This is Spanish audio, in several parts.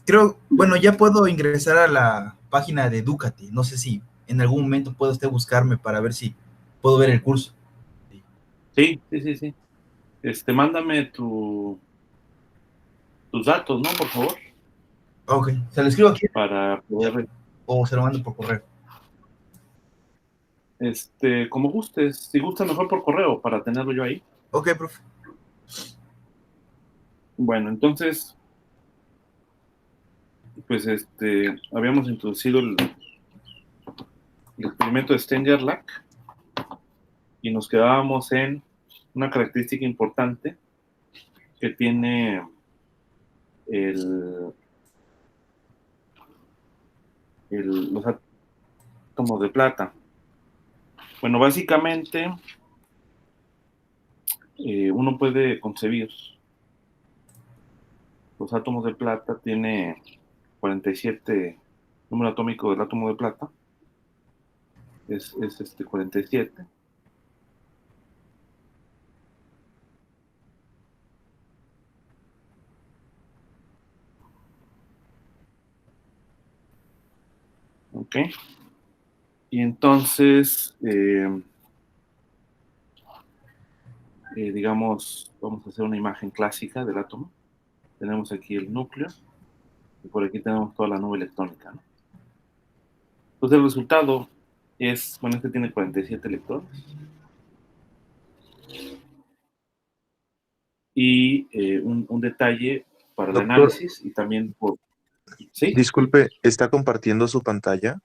Creo, bueno, ya puedo ingresar a la página de Ducati. No sé si en algún momento puede usted buscarme para ver si puedo ver el curso. Sí, sí, sí, sí. Mándame tus datos, ¿no? Por favor, Ok, ¿se lo escribo aquí para poder, o se lo mando por correo? como gustes. Si gusta, mejor por correo, para tenerlo yo ahí. Ok, profe. Bueno, entonces, pues, habíamos introducido el experimento de Stenger-Lack y nos quedábamos en una característica importante que tiene el, los átomos de plata. Bueno, básicamente, uno puede concebir los átomos de plata, tiene 47, número atómico del átomo de plata, es 47. ¿Ok? Y entonces, digamos, vamos a hacer una imagen clásica del átomo. Tenemos aquí el núcleo y por aquí tenemos toda la nube electrónica, ¿no? Entonces el resultado es, bueno, este tiene 47 electrones y un detalle para el Doctor, análisis y también por... ¿Sí? disculpe, ¿está compartiendo su pantalla?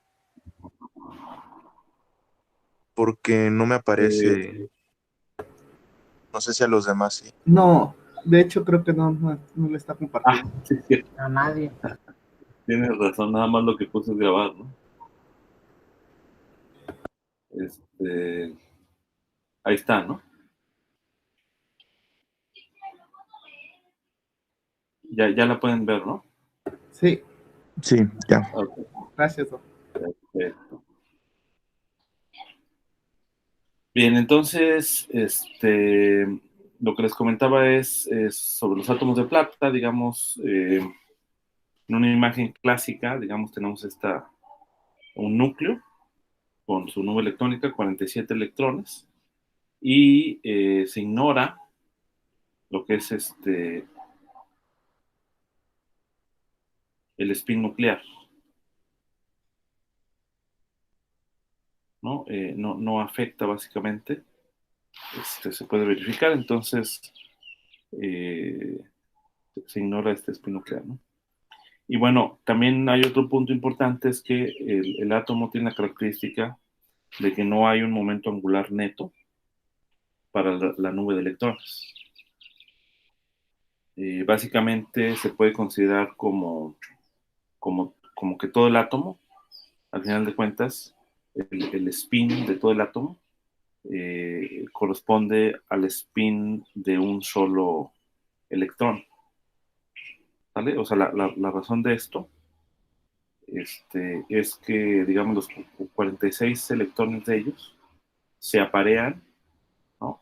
Porque no me aparece, Eh, no sé si a los demás sí. No, de hecho creo que no le está compartiendo. sí, sí, A nadie. tienes razón, nada más lo que puse es grabar, ¿no? Este, ahí está, ¿no? Ya la pueden ver, ¿no? Sí, Sí, ya. Ok, gracias, doctor. perfecto. Bien, entonces, lo que les comentaba es sobre los átomos de plata, digamos, en una imagen clásica, digamos, tenemos un núcleo con su nube electrónica, 47 electrones, y se ignora lo que es el spin nuclear, ¿no? No afecta básicamente, se puede verificar, entonces eh, se ignora este spin nuclear, ¿no? Y bueno, también hay otro punto importante, es que el átomo tiene la característica de que no hay un momento angular neto para la nube de electrones. Básicamente se puede considerar como que todo el átomo, al final de cuentas, el spin de todo el átomo corresponde al spin de un solo electrón. ¿Vale? O sea, la razón de esto es que, digamos, los 46 electrones de ellos se aparean, ¿no?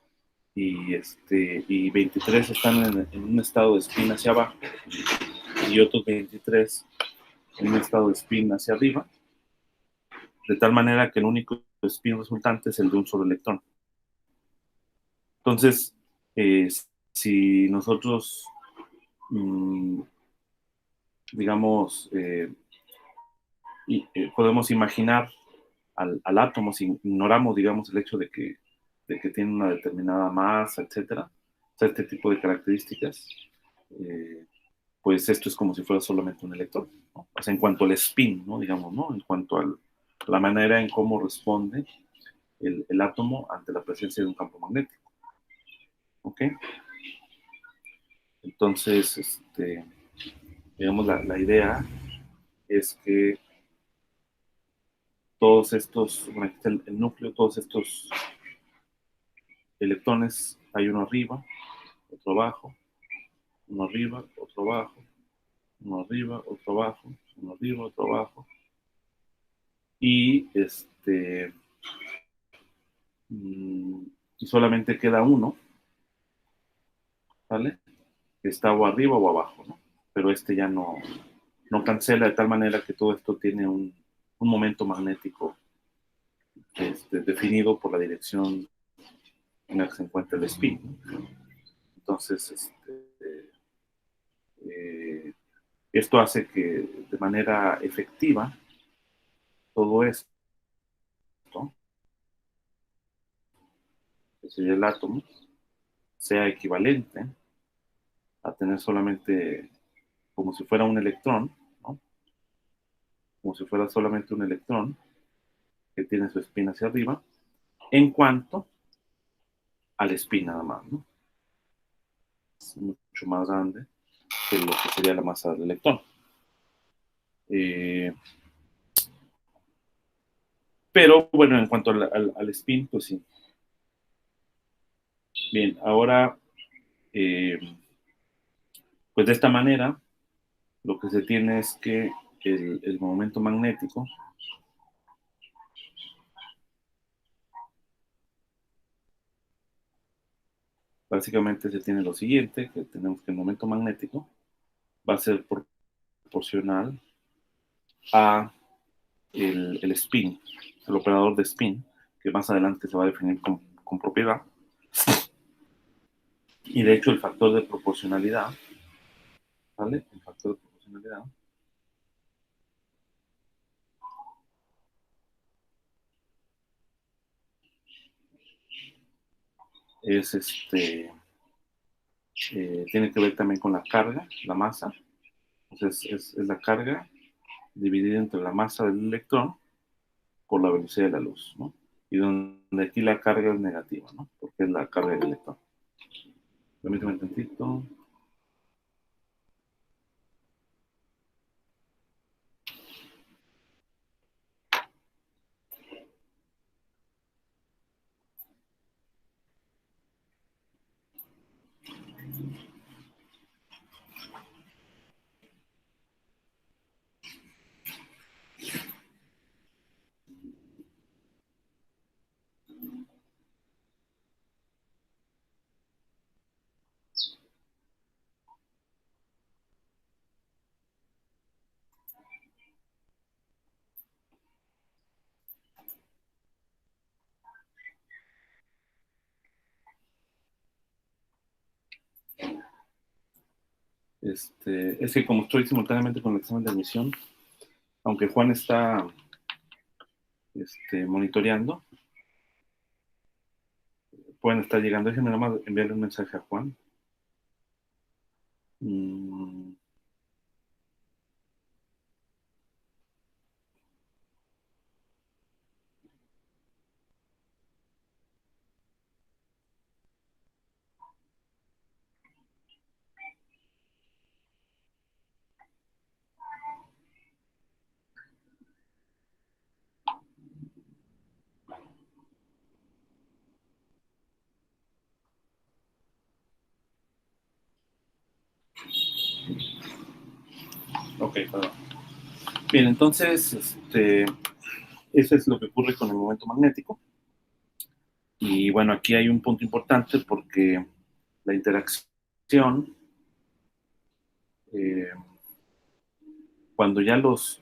Y 23 están en un estado de spin hacia abajo y otros 23 en un estado de spin hacia arriba, de tal manera que el único spin resultante es el de un solo electrón. Entonces, eh, si nosotros, mmm, digamos, podemos imaginar al átomo, si ignoramos, digamos, el hecho de que tiene una determinada masa, etcétera, o sea, este tipo de características, eh, pues esto es como si fuera solamente un electrón, ¿no? O sea, en cuanto al spin, ¿no? Digamos, ¿no? En cuanto a la manera en cómo responde el átomo ante la presencia de un campo magnético, ¿ok? Entonces, digamos, la idea es que todos estos, bueno, aquí está el núcleo, todos estos electrones, hay uno arriba, otro abajo, uno arriba, otro abajo, uno arriba, otro abajo, uno arriba, otro abajo, y mm, y solamente queda uno, ¿vale? Que está o arriba o abajo, ¿no? Pero ya no, no cancela de tal manera que todo esto tiene un momento magnético definido por la dirección en la que se encuentra el spin. Entonces, esto hace que de manera efectiva todo esto, que sería el átomo, sea equivalente a tener solamente como si fuera un electrón, ¿no? Como si fuera solamente un electrón que tiene su spin hacia arriba, en cuanto al spin nada más, ¿no? Es mucho más grande que lo que sería la masa del electrón. Pero bueno, en cuanto al spin, pues sí. Bien, ahora, pues de esta manera, lo que se tiene es que el momento magnético básicamente se tiene lo siguiente, que tenemos que el momento magnético va a ser proporcional a el spin, el operador de spin, que más adelante se va a definir con propiedad. Y de hecho el factor de proporcionalidad, ¿vale? El factor de proporcionalidad es tiene que ver también con la carga, la masa. Entonces es la carga dividida entre la masa del electrón por la velocidad de la luz, ¿no? Y donde aquí la carga es negativa, ¿no? Porque es la carga del electrón. Permítame un tantito. Es que como estoy simultáneamente con el examen de admisión, aunque Juan está monitoreando, pueden estar llegando. Déjenme nada más enviarle un mensaje a Juan. Ok, perdón. Bien, entonces, eso es lo que ocurre con el momento magnético. Y bueno, aquí hay un punto importante porque la interacción, cuando ya los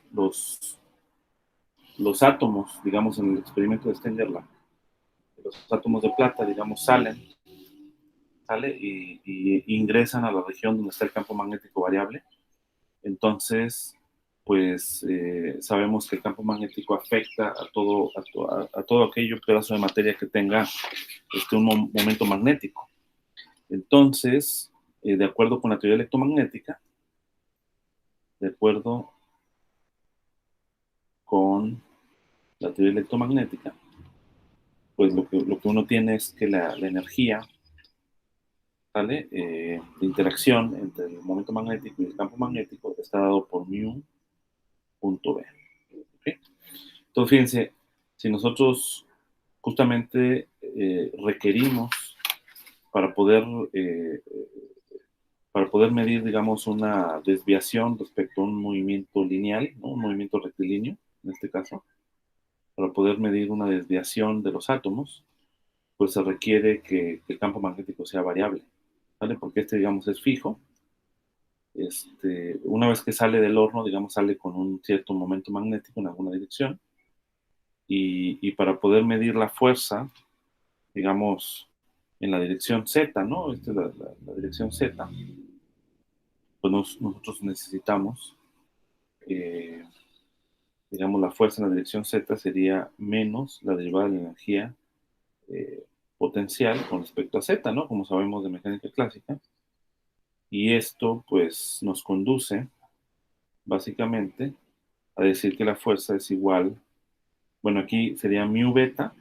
átomos, digamos en el experimento de Stengerla, los átomos de plata, digamos, sale y ingresan a la región donde está el campo magnético variable. Entonces, pues sabemos que el campo magnético afecta a todo aquello pedazo de materia que tenga un momento magnético. Entonces, de acuerdo con la teoría electromagnética, pues lo que uno tiene es que la energía, ¿vale? De interacción entre el momento magnético y el campo magnético está dado por mu punto B. ¿Okay? Entonces, fíjense, si nosotros justamente requerimos para poder medir, digamos, una desviación respecto a un movimiento lineal, ¿no? Un movimiento rectilíneo, en este caso, para poder medir una desviación de los átomos, pues se requiere que el campo magnético sea variable, ¿vale? Porque digamos, es fijo, una vez que sale del horno, digamos, sale con un cierto momento magnético en alguna dirección, y para poder medir la fuerza, digamos, en la dirección Z, ¿no? Esta es la dirección Z, pues nosotros necesitamos, eh, digamos, la fuerza en la dirección Z sería menos la derivada de la energía eh, potencial con respecto a Z, ¿no? Como sabemos de mecánica clásica. Y esto, pues, nos conduce, básicamente, a decir que la fuerza es igual, bueno, aquí sería mu beta,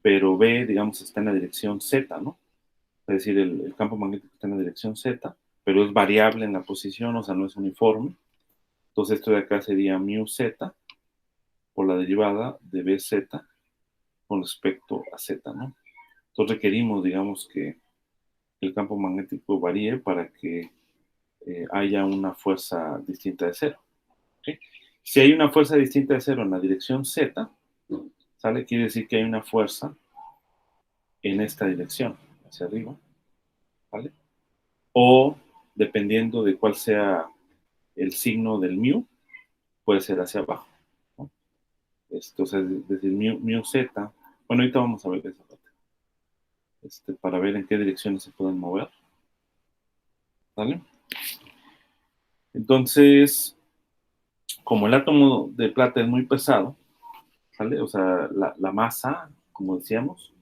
pero B, digamos, está en la dirección Z, ¿no? Es decir, el campo magnético está en la dirección Z, pero es variable en la posición, o sea, no es uniforme. Entonces esto de acá sería mu Z por la derivada de BZ con respecto a Z, ¿no? Entonces requerimos, digamos, que el campo magnético varíe para que haya una fuerza distinta de cero. ¿Okay? Si hay una fuerza distinta de cero en la dirección Z, ¿sale? Quiere decir que hay una fuerza en esta dirección, hacia arriba, ¿vale? O, dependiendo de cuál sea el signo del mu, puede ser hacia abajo, ¿no? Entonces, desde mu Z, bueno, ahorita vamos a ver esa parte, para ver en qué direcciones se pueden mover, ¿vale? Entonces, como el átomo de plata es muy pesado, ¿vale? O sea, la masa, como decíamos,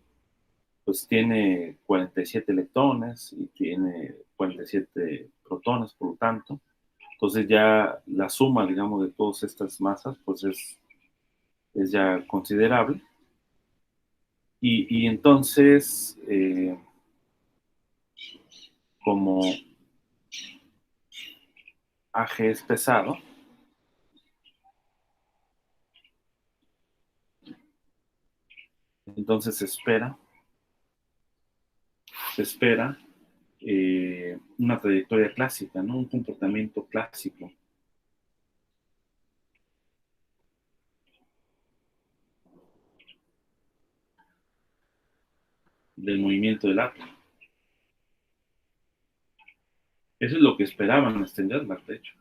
pues tiene 47 electrones y tiene 47 protones, por lo tanto. Entonces ya la suma, digamos, de todas estas masas, pues es ya considerable. Y entonces, como AG es pesado, entonces se espera una trayectoria clásica, ¿no? Un comportamiento clásico del movimiento del átomo. Eso es lo que esperaban Stengerlach, de hecho.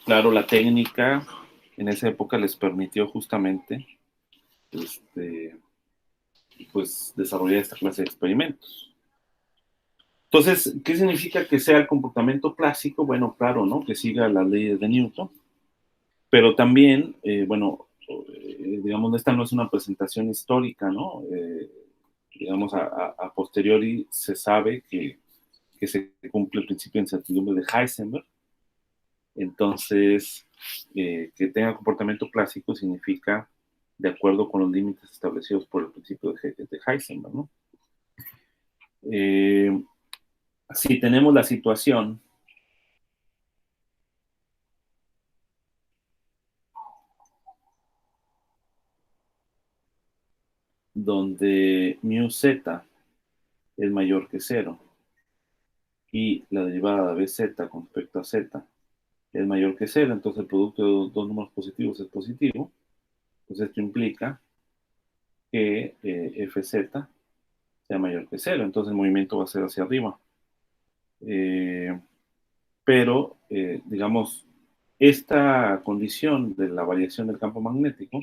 Claro, la técnica en esa época les permitió justamente pues desarrollar esta clase de experimentos. Entonces, ¿qué significa que sea el comportamiento clásico? Bueno, claro, ¿no? Que siga las leyes de Newton, pero también, bueno, digamos, esta no es una presentación histórica, ¿no? Digamos, a posteriori se sabe que se cumple el principio de incertidumbre de Heisenberg. Entonces, que tenga comportamiento clásico significa de acuerdo con los límites establecidos por el principio de Heisenberg, ¿no? Si tenemos la situación donde mu z es mayor que 0 y la derivada de bz con respecto a z es mayor que 0, entonces el producto de dos números positivos es positivo, pues esto implica que fz sea mayor que 0, entonces el movimiento va a ser hacia arriba. Pero, digamos, esta condición de la variación del campo magnético,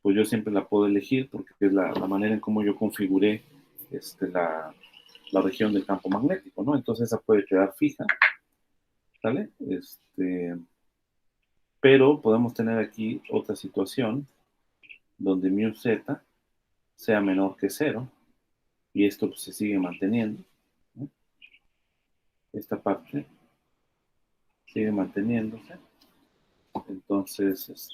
pues yo siempre la puedo elegir porque es la manera en cómo yo configuré la región del campo magnético, ¿no? Entonces esa puede quedar fija, ¿vale? Pero podemos tener aquí otra situación donde mu z sea menor que 0 y esto pues, se sigue manteniendo, ¿no? Esta parte sigue manteniéndose. Entonces,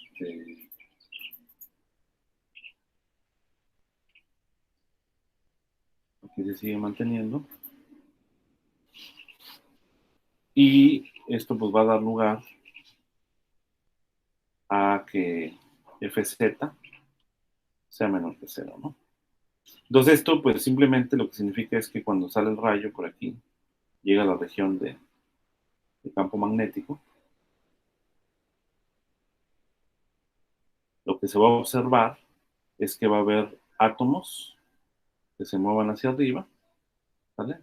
aquí se sigue manteniendo. Y esto pues va a dar lugar a que Fz sea menor que 0, ¿no? Entonces esto pues simplemente lo que significa es que cuando sale el rayo por aquí, llega a la región de campo magnético, lo que se va a observar es que va a haber átomos que se muevan hacia arriba, ¿vale?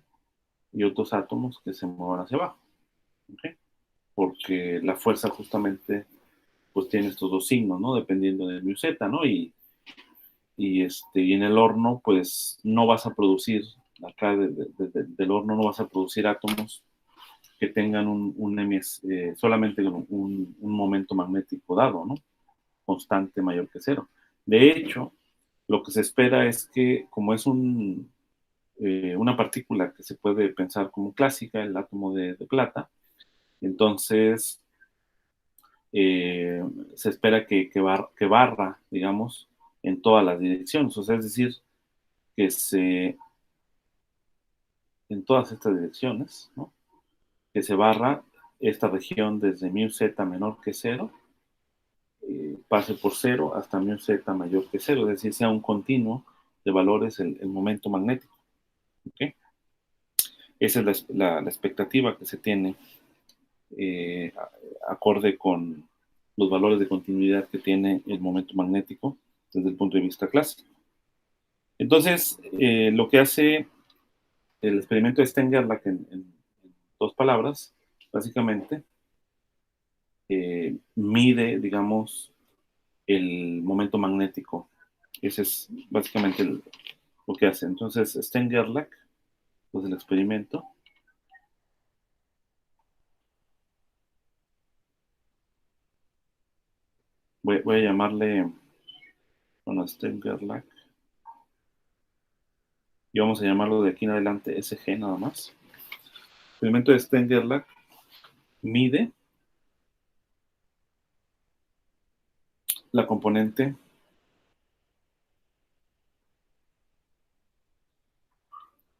Y otros átomos que se muevan hacia abajo, ¿ok? Porque la fuerza justamente pues tiene estos dos signos, ¿no? Dependiendo de mu z, ¿no? Y en el horno pues no vas a producir, acá del horno no vas a producir átomos que tengan solamente un momento magnético dado, ¿no? Constante mayor que cero. De hecho, lo que se espera es que, como es una partícula que se puede pensar como clásica, el átomo de plata, entonces se espera que barra, digamos, en todas las direcciones. O sea, es decir, en todas estas direcciones, ¿no? Que se barra esta región desde mu z menor que cero, pase por cero hasta mu z mayor que cero, es decir, sea un continuo de valores el momento magnético. ¿Okay? Esa es la expectativa que se tiene acorde con los valores de continuidad que tiene el momento magnético desde el punto de vista clásico. Entonces, lo que hace el experimento de Stein-Gerlach en dos palabras, básicamente, mide, digamos, el momento magnético. Ese es básicamente lo que hace. Entonces, Stein-Gerlach, pues el experimento, voy a llamarle, bueno, Stein-Gerlach, y vamos a llamarlo de aquí en adelante SG nada más. El experimento de Stein-Gerlach mide la componente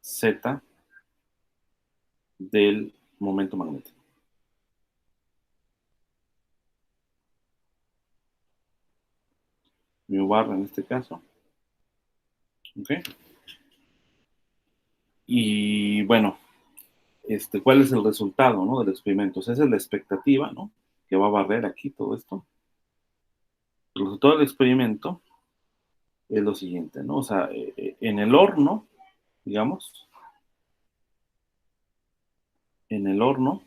Z del momento magnético. Mu barra en este caso. ¿Ok? Y bueno, ¿cuál es el resultado, ¿no? Del experimento? O sea, esa es la expectativa, ¿no? Que va a barrer aquí todo esto. El resultado del experimento es lo siguiente, ¿no? O sea, en el horno, digamos, en el horno,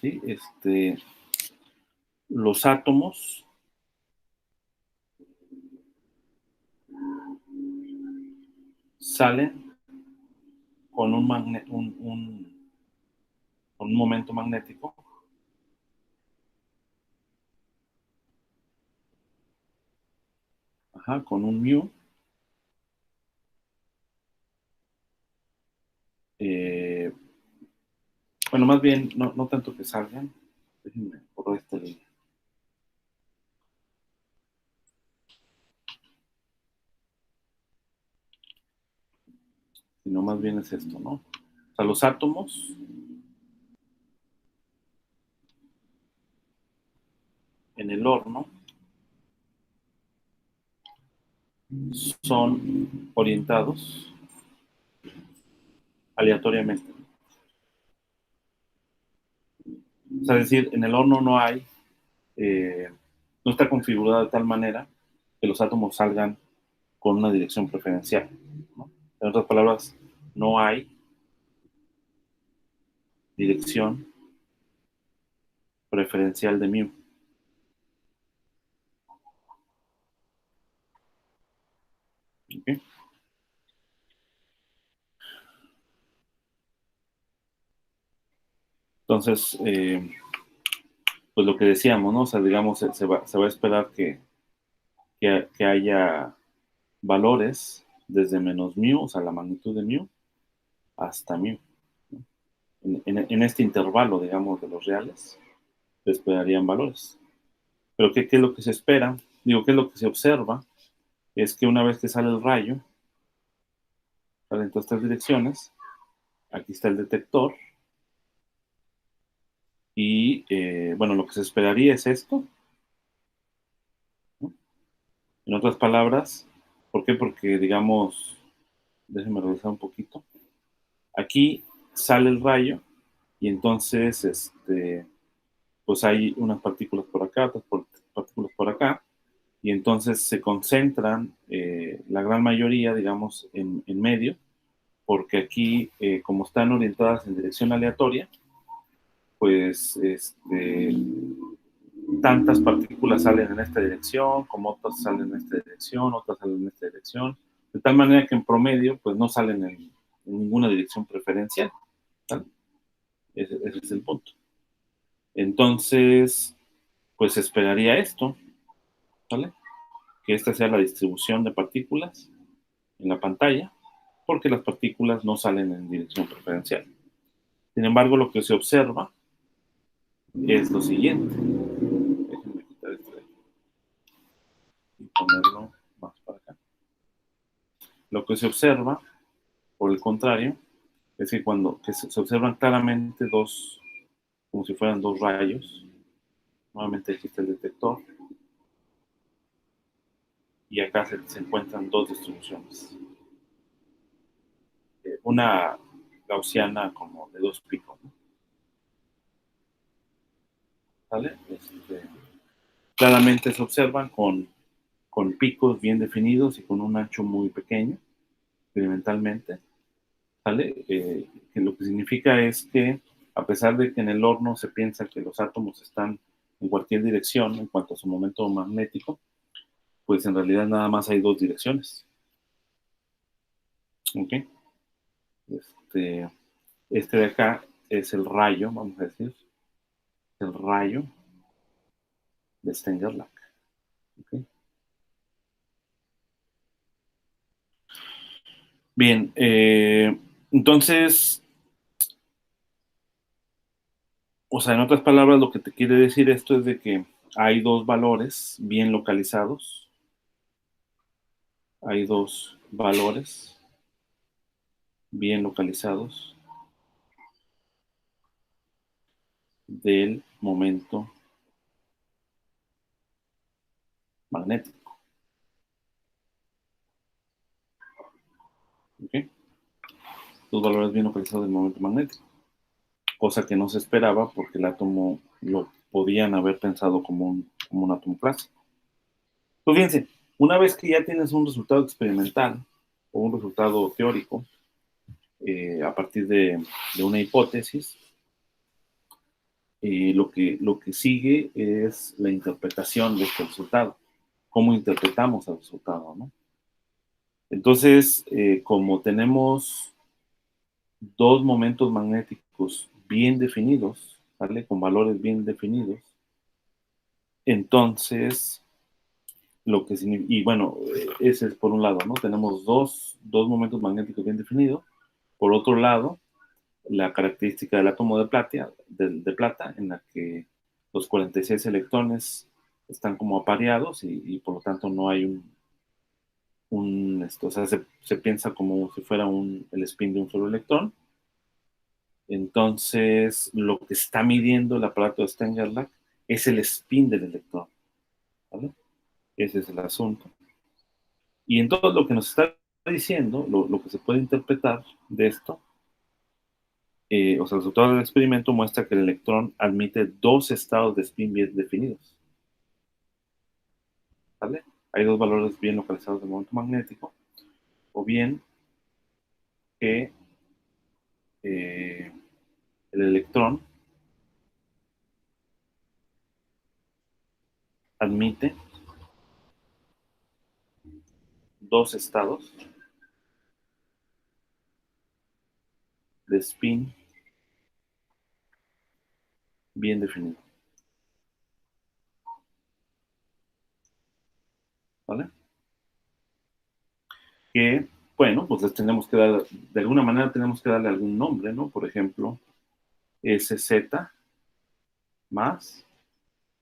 ¿sí? Los átomos salen con un momento magnético con un mu bueno, más bien, no tanto que salgan, déjenme borrar esta línea. Sino más bien es esto, ¿no? O sea, los átomos en el horno son orientados aleatoriamente. O sea, es decir, en el horno no está configurado de tal manera que los átomos salgan con una dirección preferencial, ¿no? En otras palabras, no hay dirección preferencial de mu. ¿Okay? Entonces, pues lo que decíamos, ¿no? O sea, digamos, se va a esperar que haya valores desde menos mu, o sea, la magnitud de mu, hasta mu. ¿No? En este intervalo, digamos, de los reales, se esperarían valores. Pero ¿qué es lo que se espera? Digo, ¿qué es lo que se observa? Es que una vez que sale el rayo, sale en todas estas direcciones, aquí está el detector, y bueno, lo que se esperaría es esto, ¿no? En otras palabras, ¿por qué? Porque, digamos, déjenme revisar un poquito. Aquí sale el rayo y entonces, pues hay unas partículas por acá, otras partículas por acá, y entonces se concentran la gran mayoría, digamos, en medio, porque aquí, como están orientadas en dirección aleatoria, pues tantas partículas salen en esta dirección, como otras salen en esta dirección, otras salen en esta dirección, de tal manera que en promedio, pues no salen en ninguna dirección preferencial, ¿vale? Ese es el punto. Entonces, pues esperaría esto, ¿vale? Que esta sea la distribución de partículas en la pantalla, porque las partículas no salen en dirección preferencial. Sin embargo, lo que se observa es lo siguiente. Déjenme quitar esto de aquí y ponerlo más para acá. Lo que se observa, por el contrario, es que cuando se observan claramente dos, como si fueran dos rayos, nuevamente aquí está el detector, y acá se encuentran dos distribuciones. Una gaussiana como de dos picos, ¿no? ¿Vale? Claramente se observan con picos bien definidos y con un ancho muy pequeño, experimentalmente, ¿vale? Que lo que significa es que, a pesar de que en el horno se piensa que los átomos están en cualquier dirección en cuanto a su momento magnético, pues en realidad nada más hay dos direcciones. ¿Ok? Este de acá es el rayo, vamos a decir, el rayo de Stenger-Lach. ¿Ok? Bien, entonces, o sea, en otras palabras, lo que te quiere decir esto es de que hay dos valores bien localizados. Hay dos valores bien localizados del momento magnético. ¿Ok? Dos valores bien localizados del momento magnético. Cosa que no se esperaba porque el átomo lo podían haber pensado como un átomo clásico. Pues fíjense, una vez que ya tienes un resultado experimental o un resultado teórico, a partir de una hipótesis, lo que sigue es la interpretación de este resultado. ¿Cómo interpretamos el resultado, no? Entonces, como tenemos dos momentos magnéticos bien definidos, ¿vale? Con valores bien definidos, entonces, lo que significa, y bueno, ese es por un lado, ¿no? Tenemos dos momentos magnéticos bien definidos. Por otro lado, la característica del átomo de plata, en la que los 46 electrones están como apareados y por lo tanto no hay o sea, se piensa como si fuera el spin de un solo electrón. Entonces, lo que está midiendo el aparato de Stenger-Lach es el spin del electrón, ¿vale? Ese es el asunto. Y entonces lo que nos está diciendo, lo que se puede interpretar de esto, o sea, el resultado del experimento muestra que el electrón admite dos estados de spin bien definidos, ¿vale? Hay dos valores bien localizados del momento magnético, o bien que el electrón admite dos estados de spin bien definidos, ¿vale? Que, bueno, pues les tenemos que dar, de alguna manera tenemos que darle algún nombre, ¿no? Por ejemplo, SZ más,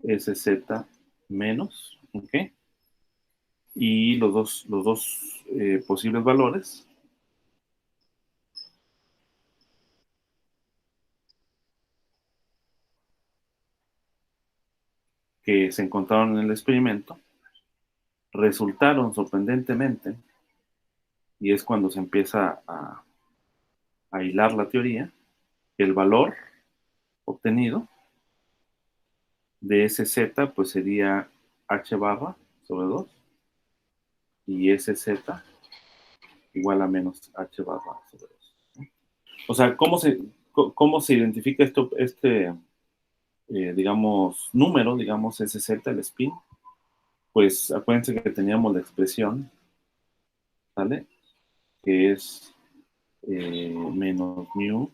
SZ menos, ¿ok? Y los dos posibles valores que se encontraron en el experimento resultaron sorprendentemente, y es cuando se empieza a hilar la teoría, que el valor obtenido de ese Z pues sería H barra sobre 2 y SZ igual a menos H barra sobre 2. ¿No? O sea, ¿cómo se identifica digamos, número, digamos, SZ, el spin? Pues acuérdense que teníamos la expresión, ¿vale? Que es menos mu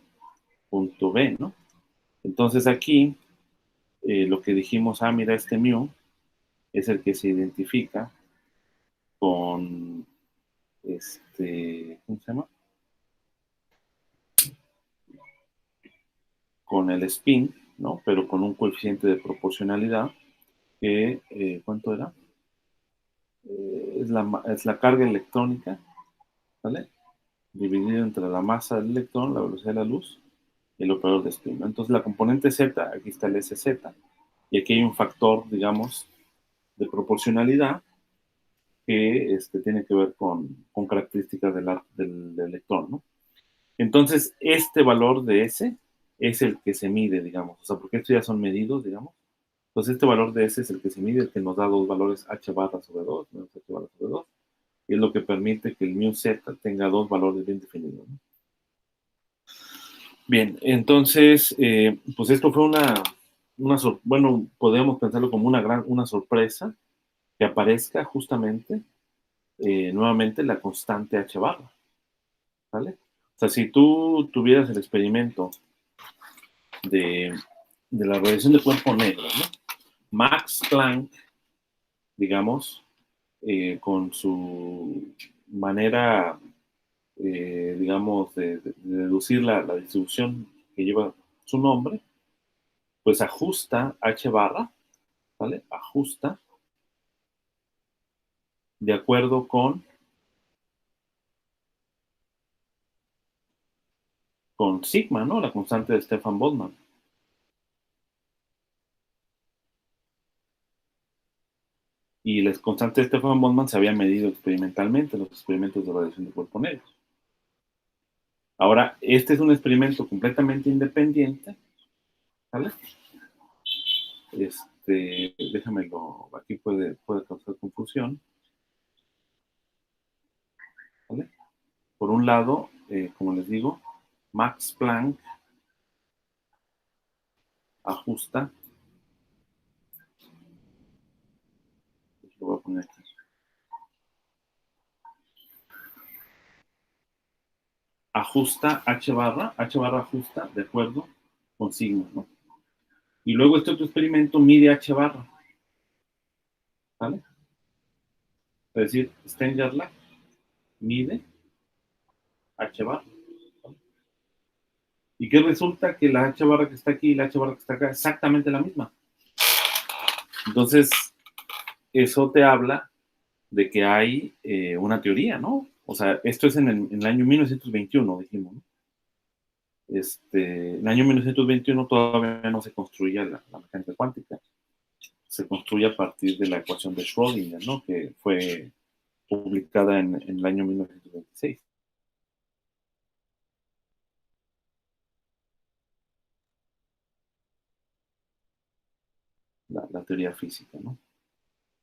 punto B, ¿no? Entonces aquí lo que dijimos, mira, este mu es el que se identifica con ¿cómo se llama? Con el spin, ¿no? Pero con un coeficiente de proporcionalidad que, ¿cuánto era? Es la carga electrónica, ¿vale? Dividido entre la masa del electrón, la velocidad de la luz y el operador de spin, ¿no? Entonces la componente Z, aquí está el SZ, y aquí hay un factor, digamos, de proporcionalidad que tiene que ver con características del electrón, ¿no? Entonces, este valor de S es el que se mide, digamos, o sea, porque estos ya son medidos, digamos. Entonces, este valor de S es el que se mide, el que nos da dos valores H barra sobre 2, menos H barra sobre 2, y es lo que permite que el mu Z tenga dos valores bien definidos, ¿no? Bien, entonces, pues esto fue bueno, podemos pensarlo como una sorpresa que aparezca justamente nuevamente la constante H barra, ¿vale? O sea, si tú tuvieras el experimento de, la radiación de cuerpo negro, ¿no? Max Planck, digamos, con su manera, digamos, de deducir la distribución que lleva su nombre, pues ajusta H barra, ¿vale? Ajusta de acuerdo con sigma, ¿no? La constante de Stefan Boltzmann. Y la constante de Stefan Boltzmann se había medido experimentalmente en los experimentos de radiación de cuerpo negro. Ahora, este es un experimento completamente independiente, ¿vale? Déjamelo, aquí puede causar confusión, ¿vale? Por un lado, como les digo, Max Planck ajusta, lo voy a poner aquí, ajusta H barra ajusta de acuerdo con sigma, ¿no? Y luego este otro experimento mide H barra, ¿vale? Es decir, Stenger-Lach mide H barra. ¿Vale? ¿Y qué resulta? Que la H barra que está aquí y la H barra que está acá es exactamente la misma. Entonces, eso te habla de que hay una teoría, ¿no? O sea, esto es en el año 1921, dijimos, ¿no? En el año 1921 todavía no se construía la mecánica cuántica. Se construye a partir de la ecuación de Schrödinger, ¿no? Que fue publicada en el año 1926. La teoría física, ¿no?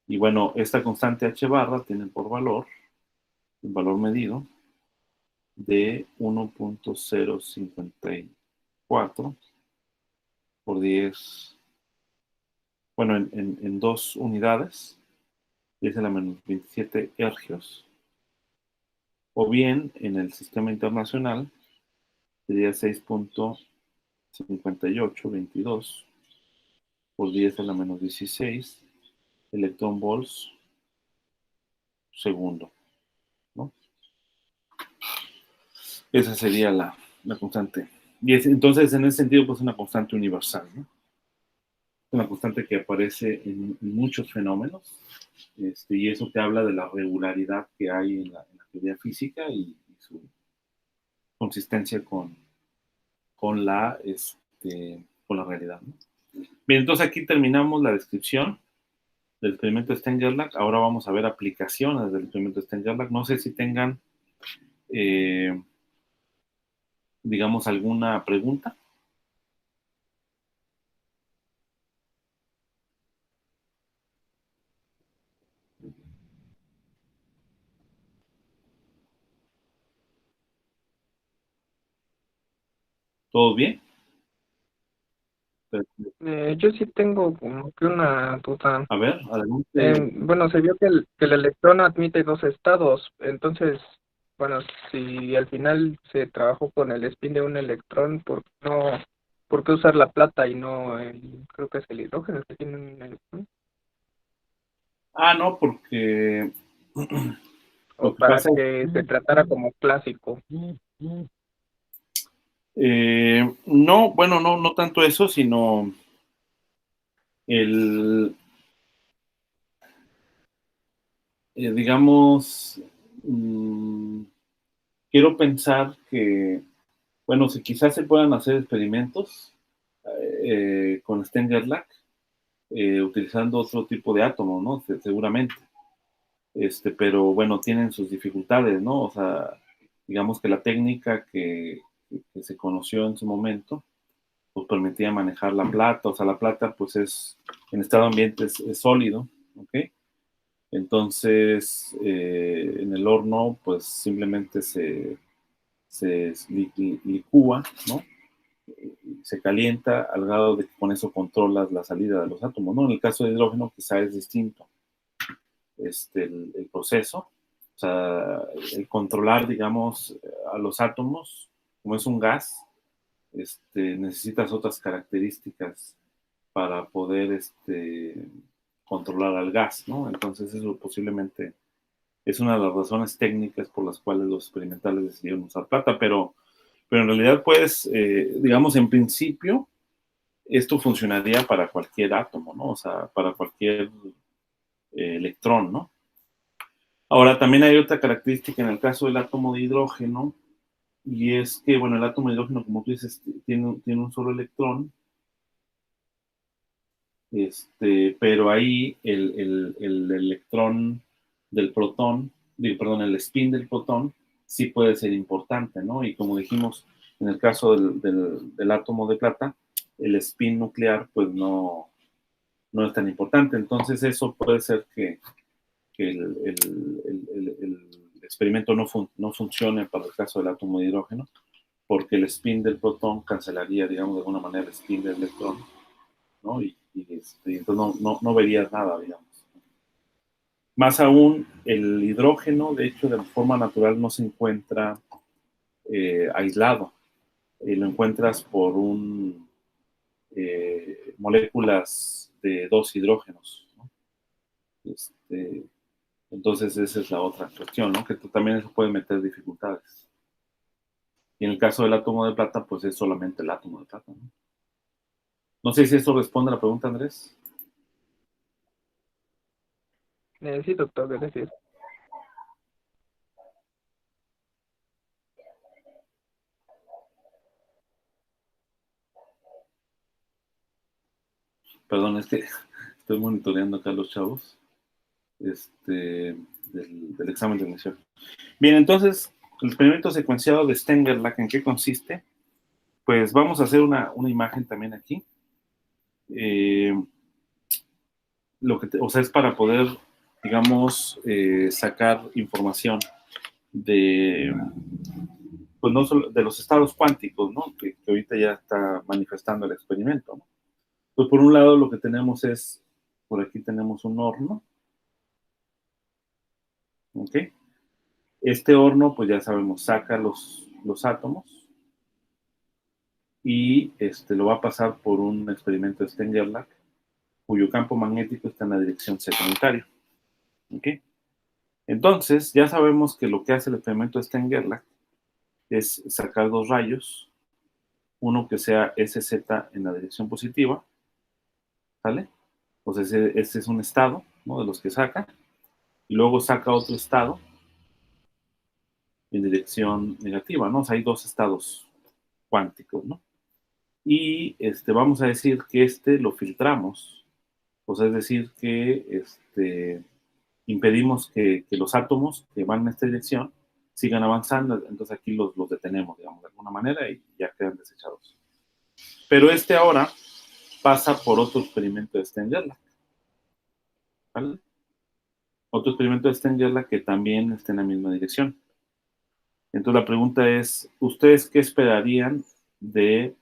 Y bueno, esta constante H barra tiene por valor, el valor medido, de 1.054 por 10, bueno, en 2 unidades, 10 a la menos 27 ergios, o bien en el sistema internacional sería 6.5822 por 10 a la menos 16 electrón volts segundo, ¿no? Esa sería la constante. Y entonces, en ese sentido, pues una constante universal, ¿no? Una constante que aparece en muchos fenómenos, y eso te habla de la regularidad que hay en la teoría física y su consistencia con la realidad, ¿no? Bien, entonces aquí terminamos la descripción del experimento de Stenger-Lach. Ahora vamos a ver aplicaciones del experimento de Stenger-Lach. No sé si tengan, digamos, alguna pregunta. ¿Todo bien? Yo sí tengo como que una duda. A ver, adelante. Bueno, se vio que el electrón admite dos estados, entonces, bueno, si al final se trabajó con el spin de un electrón, ¿por qué usar la plata y no creo que es el hidrógeno el que tiene un electrón? Ah, no, porque O lo que para pasa es, que se tratara como clásico. no, bueno, no tanto eso, sino el, digamos, mm, quiero pensar que, bueno, si quizás se puedan hacer experimentos con Stenger-Lack, utilizando otro tipo de átomo, ¿no? Seguramente. Pero bueno, tienen sus dificultades, ¿no? O sea, digamos que la técnica que se conoció en su momento, pues permitía manejar la plata, o sea, la plata pues en estado ambiente es sólido, ¿ok? Entonces, en el horno pues simplemente se licúa, ¿no? Se calienta al grado de que con eso controlas la salida de los átomos, ¿no? En el caso de hidrógeno quizá es distinto el proceso, o sea, el controlar, digamos, a los átomos, como es un gas, necesitas otras características para poder controlar al gas, ¿no? Entonces eso posiblemente es una de las razones técnicas por las cuales los experimentales decidieron usar plata, pero en realidad, pues, digamos, en principio, esto funcionaría para cualquier átomo, ¿no? O sea, para cualquier electrón, ¿no? Ahora, también hay otra característica en el caso del átomo de hidrógeno, y es que, bueno, el átomo de hidrógeno, como tú dices, tiene un solo electrón, pero ahí el electrón del protón, perdón, el spin del protón, sí puede ser importante, ¿no? Y como dijimos, en el caso del átomo de plata, el spin nuclear, pues no es tan importante. Entonces, eso puede ser que el experimento no funcione para el caso del átomo de hidrógeno, porque el spin del protón cancelaría, digamos, de alguna manera el spin del electrón, ¿no? Entonces no verías nada, digamos. Más aún, el hidrógeno, de hecho, de forma natural no se encuentra aislado. Lo encuentras por moléculas de dos hidrógenos, ¿no? Entonces, esa es la otra cuestión, ¿no? Que también eso puede meter dificultades. Y en el caso del átomo de plata, pues es solamente el átomo de plata, ¿no? No sé si eso responde a la pregunta, Andrés. Sí, doctor, gracias. Perdón, es que estoy monitoreando acá a los chavos del examen de admisión. Bien, entonces, el experimento secuenciado de Stenger-Lack, ¿en qué consiste? Pues vamos a hacer una imagen también aquí. O sea, es para poder, digamos, sacar información de, pues no solo de los estados cuánticos, ¿no? Que ahorita ya está manifestando el experimento, ¿no? Pues por un lado lo que tenemos es, por aquí tenemos un horno, ¿ok? Este horno, pues ya sabemos, saca los átomos y lo va a pasar por un experimento de Stenger-Lack, cuyo campo magnético está en la dirección secundaria, ¿ok? Entonces, ya sabemos que lo que hace el experimento de Stenger-Lack es sacar dos rayos, uno que sea SZ en la dirección positiva, ¿sale? Pues ese es un estado, ¿no? De los que saca, y luego saca otro estado en dirección negativa, ¿no? O sea, hay dos estados cuánticos, ¿no? Y vamos a decir que lo filtramos, o sea, es decir, que impedimos que los átomos que van en esta dirección sigan avanzando, entonces aquí los detenemos, digamos, de alguna manera y ya quedan desechados. Pero ahora pasa por otro experimento de Stenger-Lack, ¿vale? Otro experimento de Stenger-Lack que también está en la misma dirección. Entonces la pregunta es, ¿ustedes qué esperarían de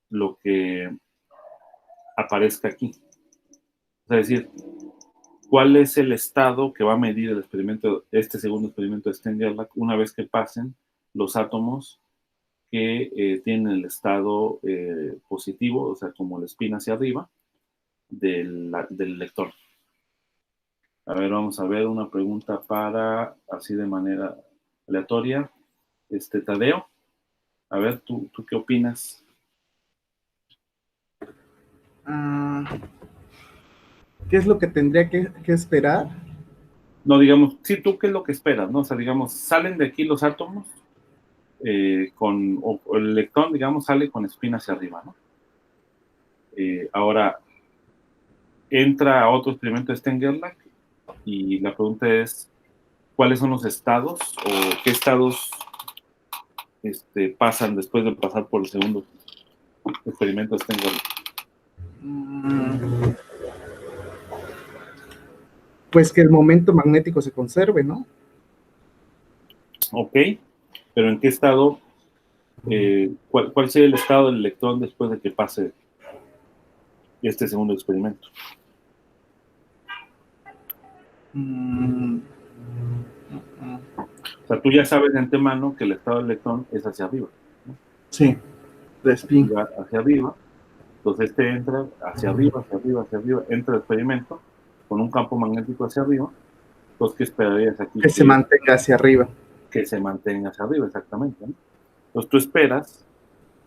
lo que aparezca aquí. Es decir, ¿cuál es el estado que va a medir el experimento, este segundo experimento de Stern-Gerlach, una vez que pasen los átomos que tienen el estado positivo, o sea, como la espina hacia arriba, del electrón? A ver, vamos a ver una pregunta para, así de manera aleatoria. Tadeo, a ver, ¿tú qué opinas? ¿Qué es lo que tendría que esperar? No, digamos, sí, ¿tú qué es lo que esperas, no? O sea, digamos, salen de aquí los átomos o el electrón, digamos, sale con espina hacia arriba, ¿no? Ahora, entra a otro experimento de Stern-Gerlach y la pregunta es, ¿cuáles son los estados o qué estados pasan después de pasar por el segundo experimento de Stern-Gerlach? Pues que el momento magnético se conserve, ¿no? Ok, pero ¿en qué estado? ¿Cuál sería el estado del electrón después de que pase este segundo experimento? O sea, tú ya sabes de antemano que el estado del electrón es hacia arriba, ¿no? Sí, de spin. Hacia arriba, entonces entra hacia arriba, hacia arriba, hacia arriba, entra el experimento con un campo magnético hacia arriba. Entonces, ¿qué esperarías aquí? Que se mantenga hacia arriba. Que se mantenga hacia arriba, exactamente, ¿no? Entonces tú esperas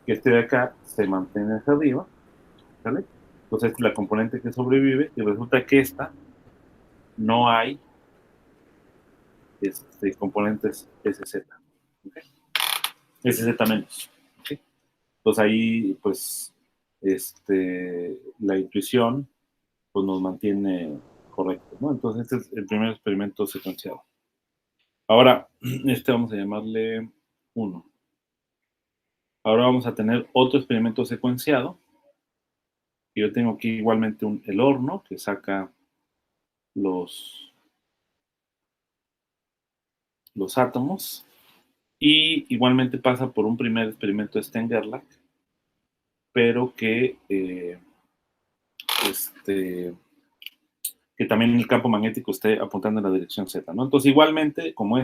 que este de acá se mantenga hacia arriba, ¿vale? Entonces esta es la componente que sobrevive y resulta que esta no hay componentes SZ, ¿okay? SZ menos, ¿okay? Entonces ahí pues la intuición pues nos mantiene correcto, ¿no? Entonces este es el primer experimento secuenciado. Ahora, vamos a llamarle 1. Ahora vamos a tener otro experimento secuenciado. Y yo tengo aquí igualmente el horno que saca los átomos. Y igualmente pasa por un primer experimento de Stern-Gerlach, pero que también el campo magnético esté apuntando en la dirección Z, ¿no? Entonces, igualmente, como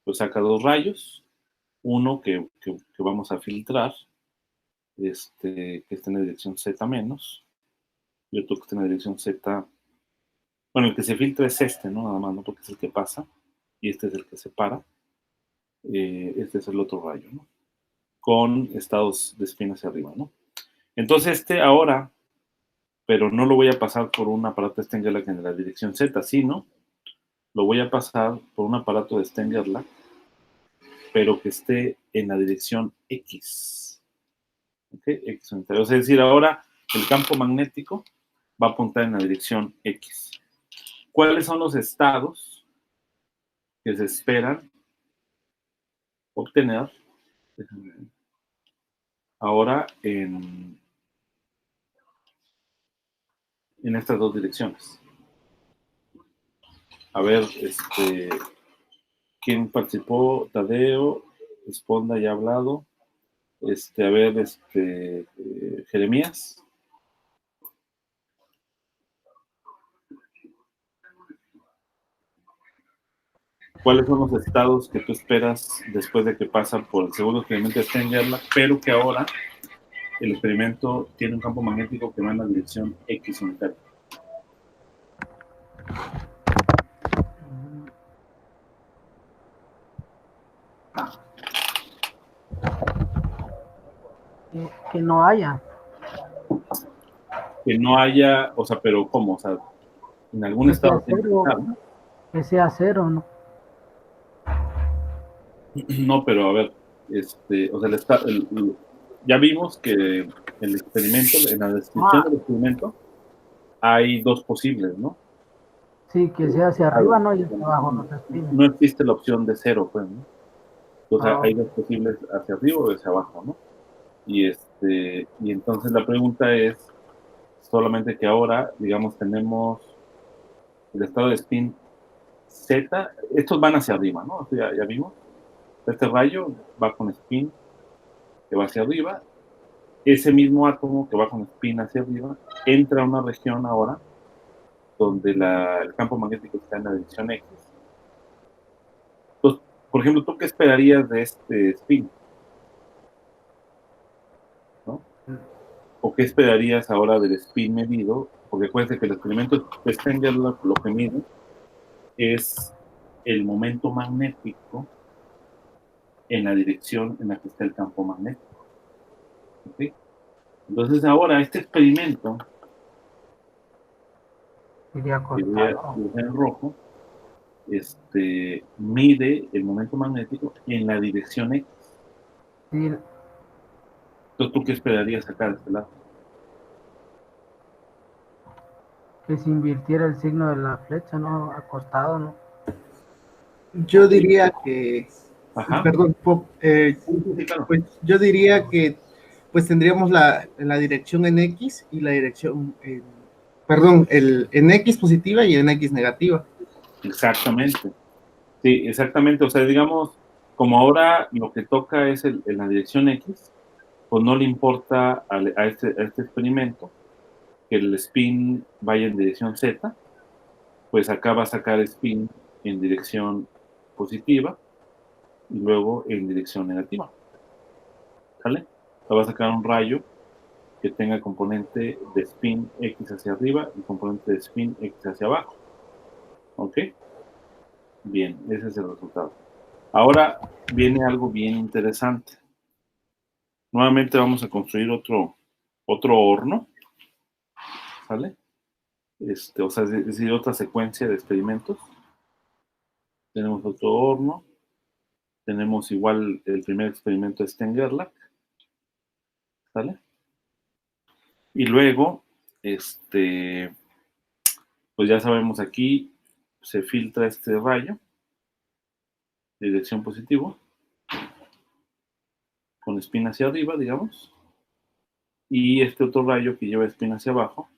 pues saca 2 rayos, uno que vamos a filtrar, que esté en la dirección Z menos, y otro que esté en la dirección Z. Bueno, el que se filtra es ¿no? Nada más, ¿no? Porque es el que pasa, y este es el que se para. Este es el otro rayo, ¿no? Con estados de espina hacia arriba, ¿no? Entonces ahora, pero no lo voy a pasar por un aparato de Stern-Gerlach en la dirección Z, sino lo voy a pasar por un aparato de Stern-Gerlach, pero que esté en la dirección X. ¿Ok? X. Es decir, ahora el campo magnético va a apuntar en la dirección X. ¿Cuáles son los estados que se esperan obtener ahora en estas dos direcciones? A ver, ¿quién participó? Tadeo, Esponda ya ha hablado. A ver, Jeremías. ¿Cuáles son los estados que tú esperas después de que pasan por el segundo experimento de Stern-Gerlach, pero que ahora el experimento tiene un campo magnético que va en la dirección X unitaria? Que no haya. Que no haya, o sea, pero ¿cómo? O sea, en algún estado tiene que estar, ¿no? Que sea cero, ¿no? No, pero a ver, o sea, ya vimos que el experimento, en la descripción del experimento, hay dos posibles, ¿no? Sí, que sea hacia arriba, ¿no? Y hacia abajo no se espina. No existe la opción de cero, pues, ¿no? Entonces hay dos posibles hacia arriba o hacia abajo, ¿no? Y entonces la pregunta es solamente que ahora, digamos, tenemos el estado de spin Z, estos van hacia arriba, ¿no? O sea, ya vimos, este rayo va con spin que va hacia arriba. Ese mismo átomo que va con spin hacia arriba entra a una región ahora donde el campo magnético está en la dirección X. Entonces, por ejemplo, ¿tú qué esperarías de este spin? ¿No? ¿O qué esperarías ahora del spin medido? Porque acuérdense que el experimento de Stenger lo que mide es el momento magnético en la dirección en la que está el campo magnético. ¿Okay? Entonces ahora este experimento Iría que voy a acostado. dibujar en rojo, mide el momento magnético en la dirección X. Sí, Entonces, ¿tú qué esperarías acá de este lado? que se invirtiera el signo de la flecha, ¿no? Acostado, ¿no? Yo diría que, Ajá. perdón, Sí, claro. pues yo diría que pues tendríamos la dirección en X y la dirección, en X positiva y en X negativa. Exactamente. Sí, exactamente. O sea, digamos, como ahora lo que toca es en la dirección X, pues no le importa a este experimento que el spin vaya en dirección Z, pues acá va a sacar spin en dirección positiva y luego en dirección negativa. ¿Sale? Va a sacar un rayo que tenga componente de spin X hacia arriba y componente de spin X hacia abajo. ¿Ok? Bien, ese es el resultado. Ahora viene algo bien interesante. Nuevamente vamos a construir otro horno, ¿sale? O sea, es decir, otra secuencia de experimentos. Tenemos otro horno. Tenemos igual el primer experimento de Stengerlach, ¿sale? Y luego, pues ya sabemos aquí, se filtra este rayo, dirección positivo, con spin hacia arriba, digamos, y este otro rayo que lleva spin hacia abajo,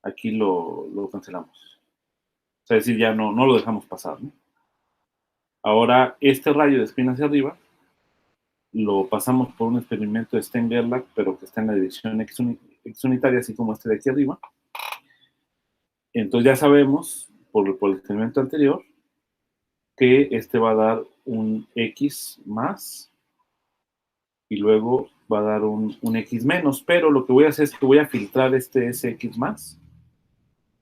aquí lo cancelamos. O sea, es decir, ya no lo dejamos pasar, ¿no? Ahora, este rayo de spin hacia arriba, lo pasamos por un experimento de Stengerlach, pero que está en la dirección X unitaria, así como este de aquí arriba. Entonces ya sabemos, por el experimento anterior, que este va a dar un X más y luego va a dar un X menos, pero lo que voy a hacer es que voy a filtrar ese X más,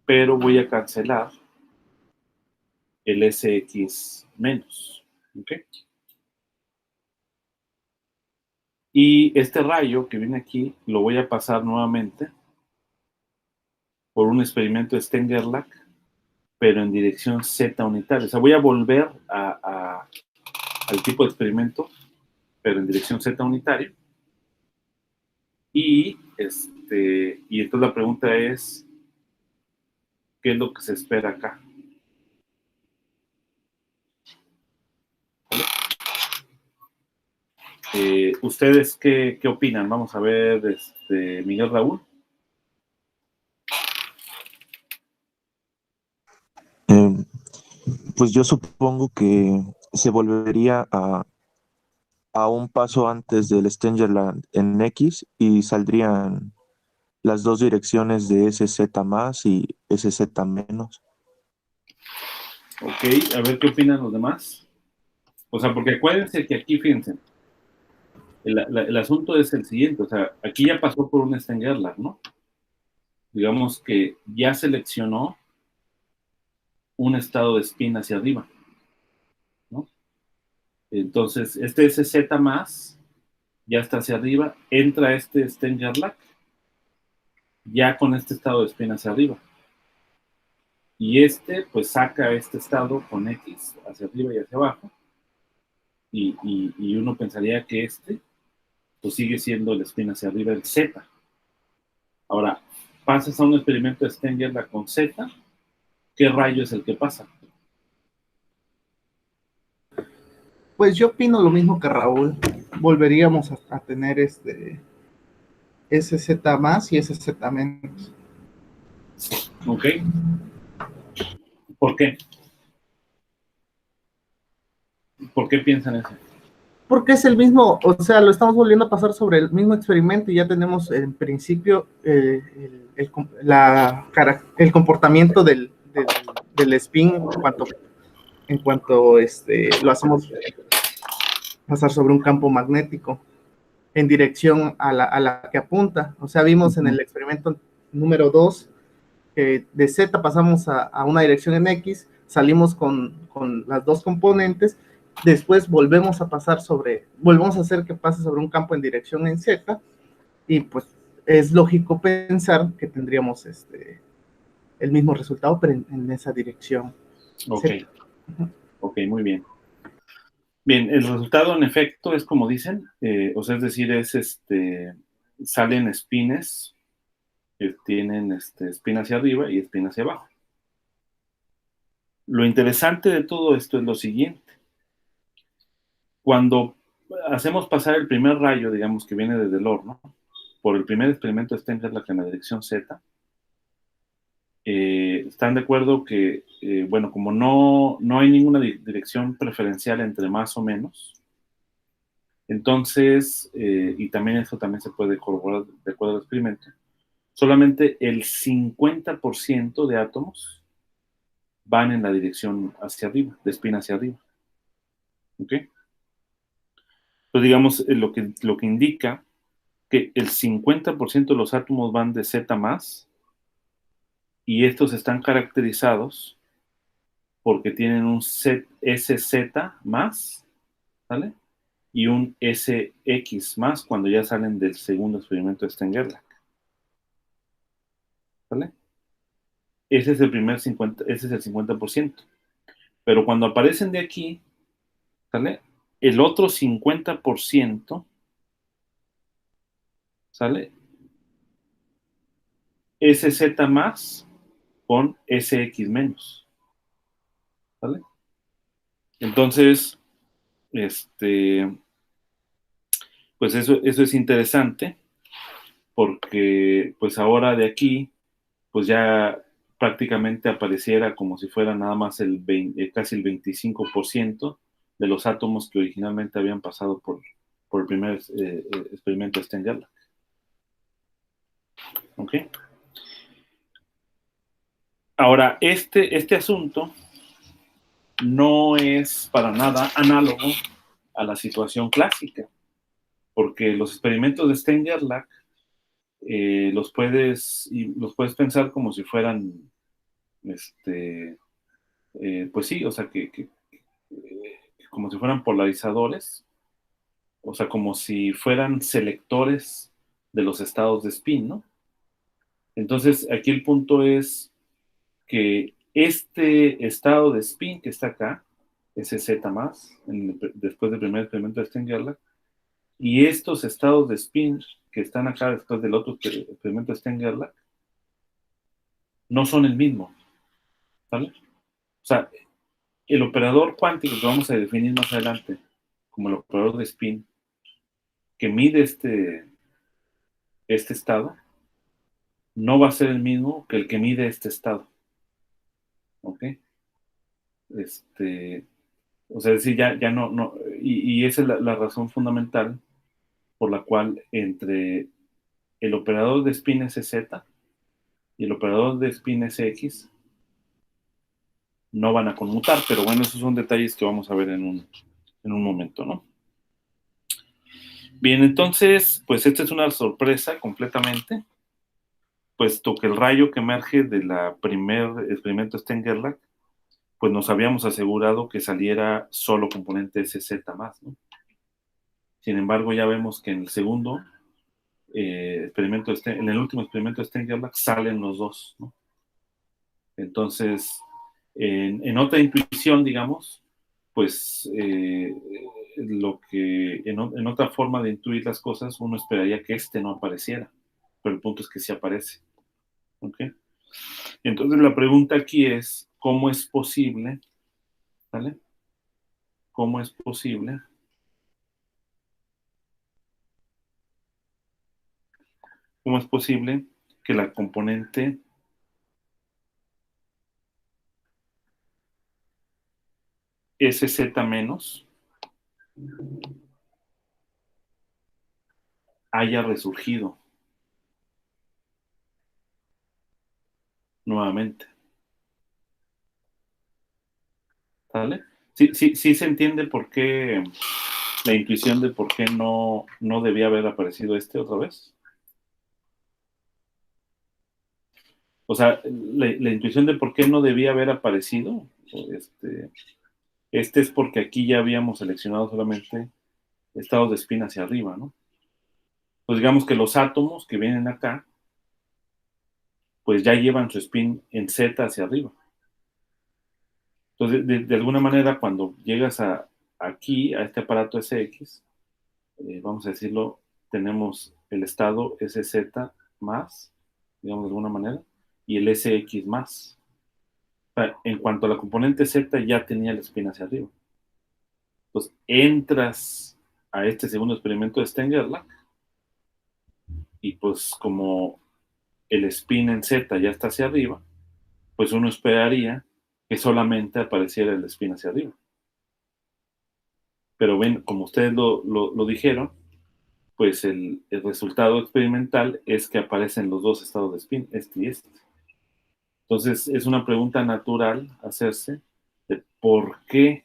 pero voy a cancelar el SX menos. ¿Ok? Y este rayo que viene aquí lo voy a pasar nuevamente por un experimento de Stengerlach, pero en dirección Z unitaria. O sea, voy a volver al tipo de experimento, pero en dirección Z unitaria. Y entonces la pregunta es, ¿qué es lo que se espera acá? ¿Ustedes qué opinan? Vamos a ver, Miguel Raúl. Pues yo supongo que se volvería a un paso antes del Stengerland en X y saldrían las dos direcciones de SZ más y SZ menos. Ok, a ver qué opinan los demás. O sea, porque acuérdense que aquí, fíjense, el asunto es el siguiente, o sea, aquí ya pasó por un Stengerlach, ¿no? Digamos que ya seleccionó un estado de spin hacia arriba, ¿no? Entonces, este SZ más ya está hacia arriba, entra este Stengerlach ya con este estado de spin hacia arriba. Y pues saca este estado con X hacia arriba y hacia abajo. Y uno pensaría que pues sigue siendo el spin hacia arriba el Z. Ahora, pasas a un experimento de Stengerlach con Z, ¿qué rayo es el que pasa? Pues yo opino lo mismo que Raúl. Volveríamos a tener SZ más y SZ menos. ¿Ok? ¿Por qué? ¿Por qué piensan eso? porque es el mismo, o sea, lo estamos volviendo a pasar sobre el mismo experimento y ya tenemos en principio el comportamiento del spin en cuanto lo hacemos pasar sobre un campo magnético en dirección a la que apunta. O sea, vimos en el experimento número 2 que de Z pasamos a una dirección en X, salimos con las dos componentes, después volvemos a hacer que pase sobre un campo en dirección en Z, y pues es lógico pensar que tendríamos el mismo resultado, pero en esa dirección. Ok, Z. ok, muy bien. Bien, el resultado en efecto es como dicen, o sea, es decir, salen espines que tienen spin hacia arriba y spin hacia abajo. Lo interesante de todo esto es lo siguiente. Cuando hacemos pasar el primer rayo, digamos, que viene desde el horno, por el primer experimento de Stengler en la dirección Z, están de acuerdo que, bueno, como no hay ninguna dirección preferencial entre más o menos, entonces, y también eso también se puede corroborar de acuerdo al experimento, solamente el 50% de átomos van en la dirección hacia arriba, de spin hacia arriba. ¿Ok? Entonces, digamos, lo que indica que el 50% de los átomos van de Z más, y estos están caracterizados porque tienen un SZ más, ¿vale? Y un SX más cuando ya salen del segundo experimento de Stengler, ¿vale? Ese es el primer 50, ese es el 50%. Pero cuando aparecen de aquí, ¿sale? El otro 50%, ¿sale? SZ más con SX menos, ¿vale? Entonces, pues eso es interesante porque pues ahora de aquí, pues ya prácticamente apareciera como si fuera nada más casi el 25% de los átomos que originalmente habían pasado por el primer experimento de Stengler. ¿Ok? Ahora, este asunto no es para nada análogo a la situación clásica, porque los experimentos de Stengler los puedes pensar como si fueran, pues sí, o sea, como si fueran polarizadores, o sea, como si fueran selectores de los estados de spin, ¿no? Entonces, aquí el punto es que este estado de spin que está acá, ese Z más, después del primer experimento de Stengler, y estos estados de spin que están acá después del otro experimento de Stengler, no son el mismo, ¿vale? O sea, el operador cuántico que vamos a definir más adelante como el operador de spin que mide este estado, no va a ser el mismo que el que mide este estado. ¿Ok? O sea, es decir, ya no, y esa es la razón fundamental por la cual entre el operador de spin SZ y el operador de spin SX no van a conmutar, pero bueno, esos son detalles que vamos a ver en un momento, ¿no? Bien, entonces, pues esta es una sorpresa completamente, puesto que el rayo que emerge de la primer experimento Stengler, pues nos habíamos asegurado que saliera solo componente SZ más, ¿no? Sin embargo, ya vemos que en el segundo experimento, en el último experimento de Stengler, salen los dos, ¿no? Entonces, en otra intuición, digamos, pues en otra forma de intuir las cosas, uno esperaría que no apareciera, pero el punto es que sí aparece. ¿Ok? Entonces la pregunta aquí es, ¿cómo es posible? ¿Vale? ¿Cómo es posible? ¿Cómo es posible que la componente SZ menos haya resurgido nuevamente. ¿Sale? Sí se entiende por qué, la intuición de por qué no debía haber aparecido otra vez. O sea, la intuición de por qué no debía haber aparecido, es porque aquí ya habíamos seleccionado solamente estados de spin hacia arriba, ¿no? Pues digamos que los átomos que vienen acá, pues ya llevan su spin en Z hacia arriba. Entonces, de alguna manera, cuando llegas aquí, a este aparato SX, vamos a decirlo, tenemos el estado SZ más, digamos de alguna manera, y el SX más. O sea, en cuanto a la componente Z, ya tenía el spin hacia arriba. Entonces, entras a este segundo experimento de Steng-Gerlach, y pues como el spin en Z ya está hacia arriba, pues uno esperaría que solamente apareciera el spin hacia arriba. Pero ven, como ustedes lo dijeron, pues el resultado experimental es que aparecen los dos estados de spin, este y este. Entonces, es una pregunta natural hacerse de por qué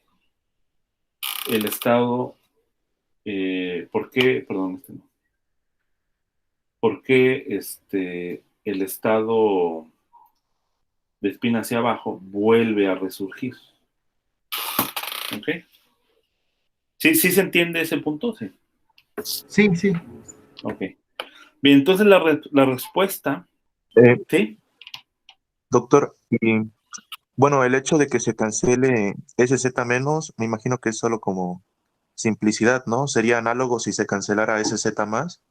el estado, por qué el estado de spin hacia abajo vuelve a resurgir. ¿Ok? ¿Sí se entiende ese punto? Sí. Sí. Ok. Bien, entonces la respuesta, ¿sí? Doctor, y bueno, el hecho de que se cancele SZ menos, me imagino que es solo como simplicidad, ¿no? Sería análogo si se cancelara SZ más.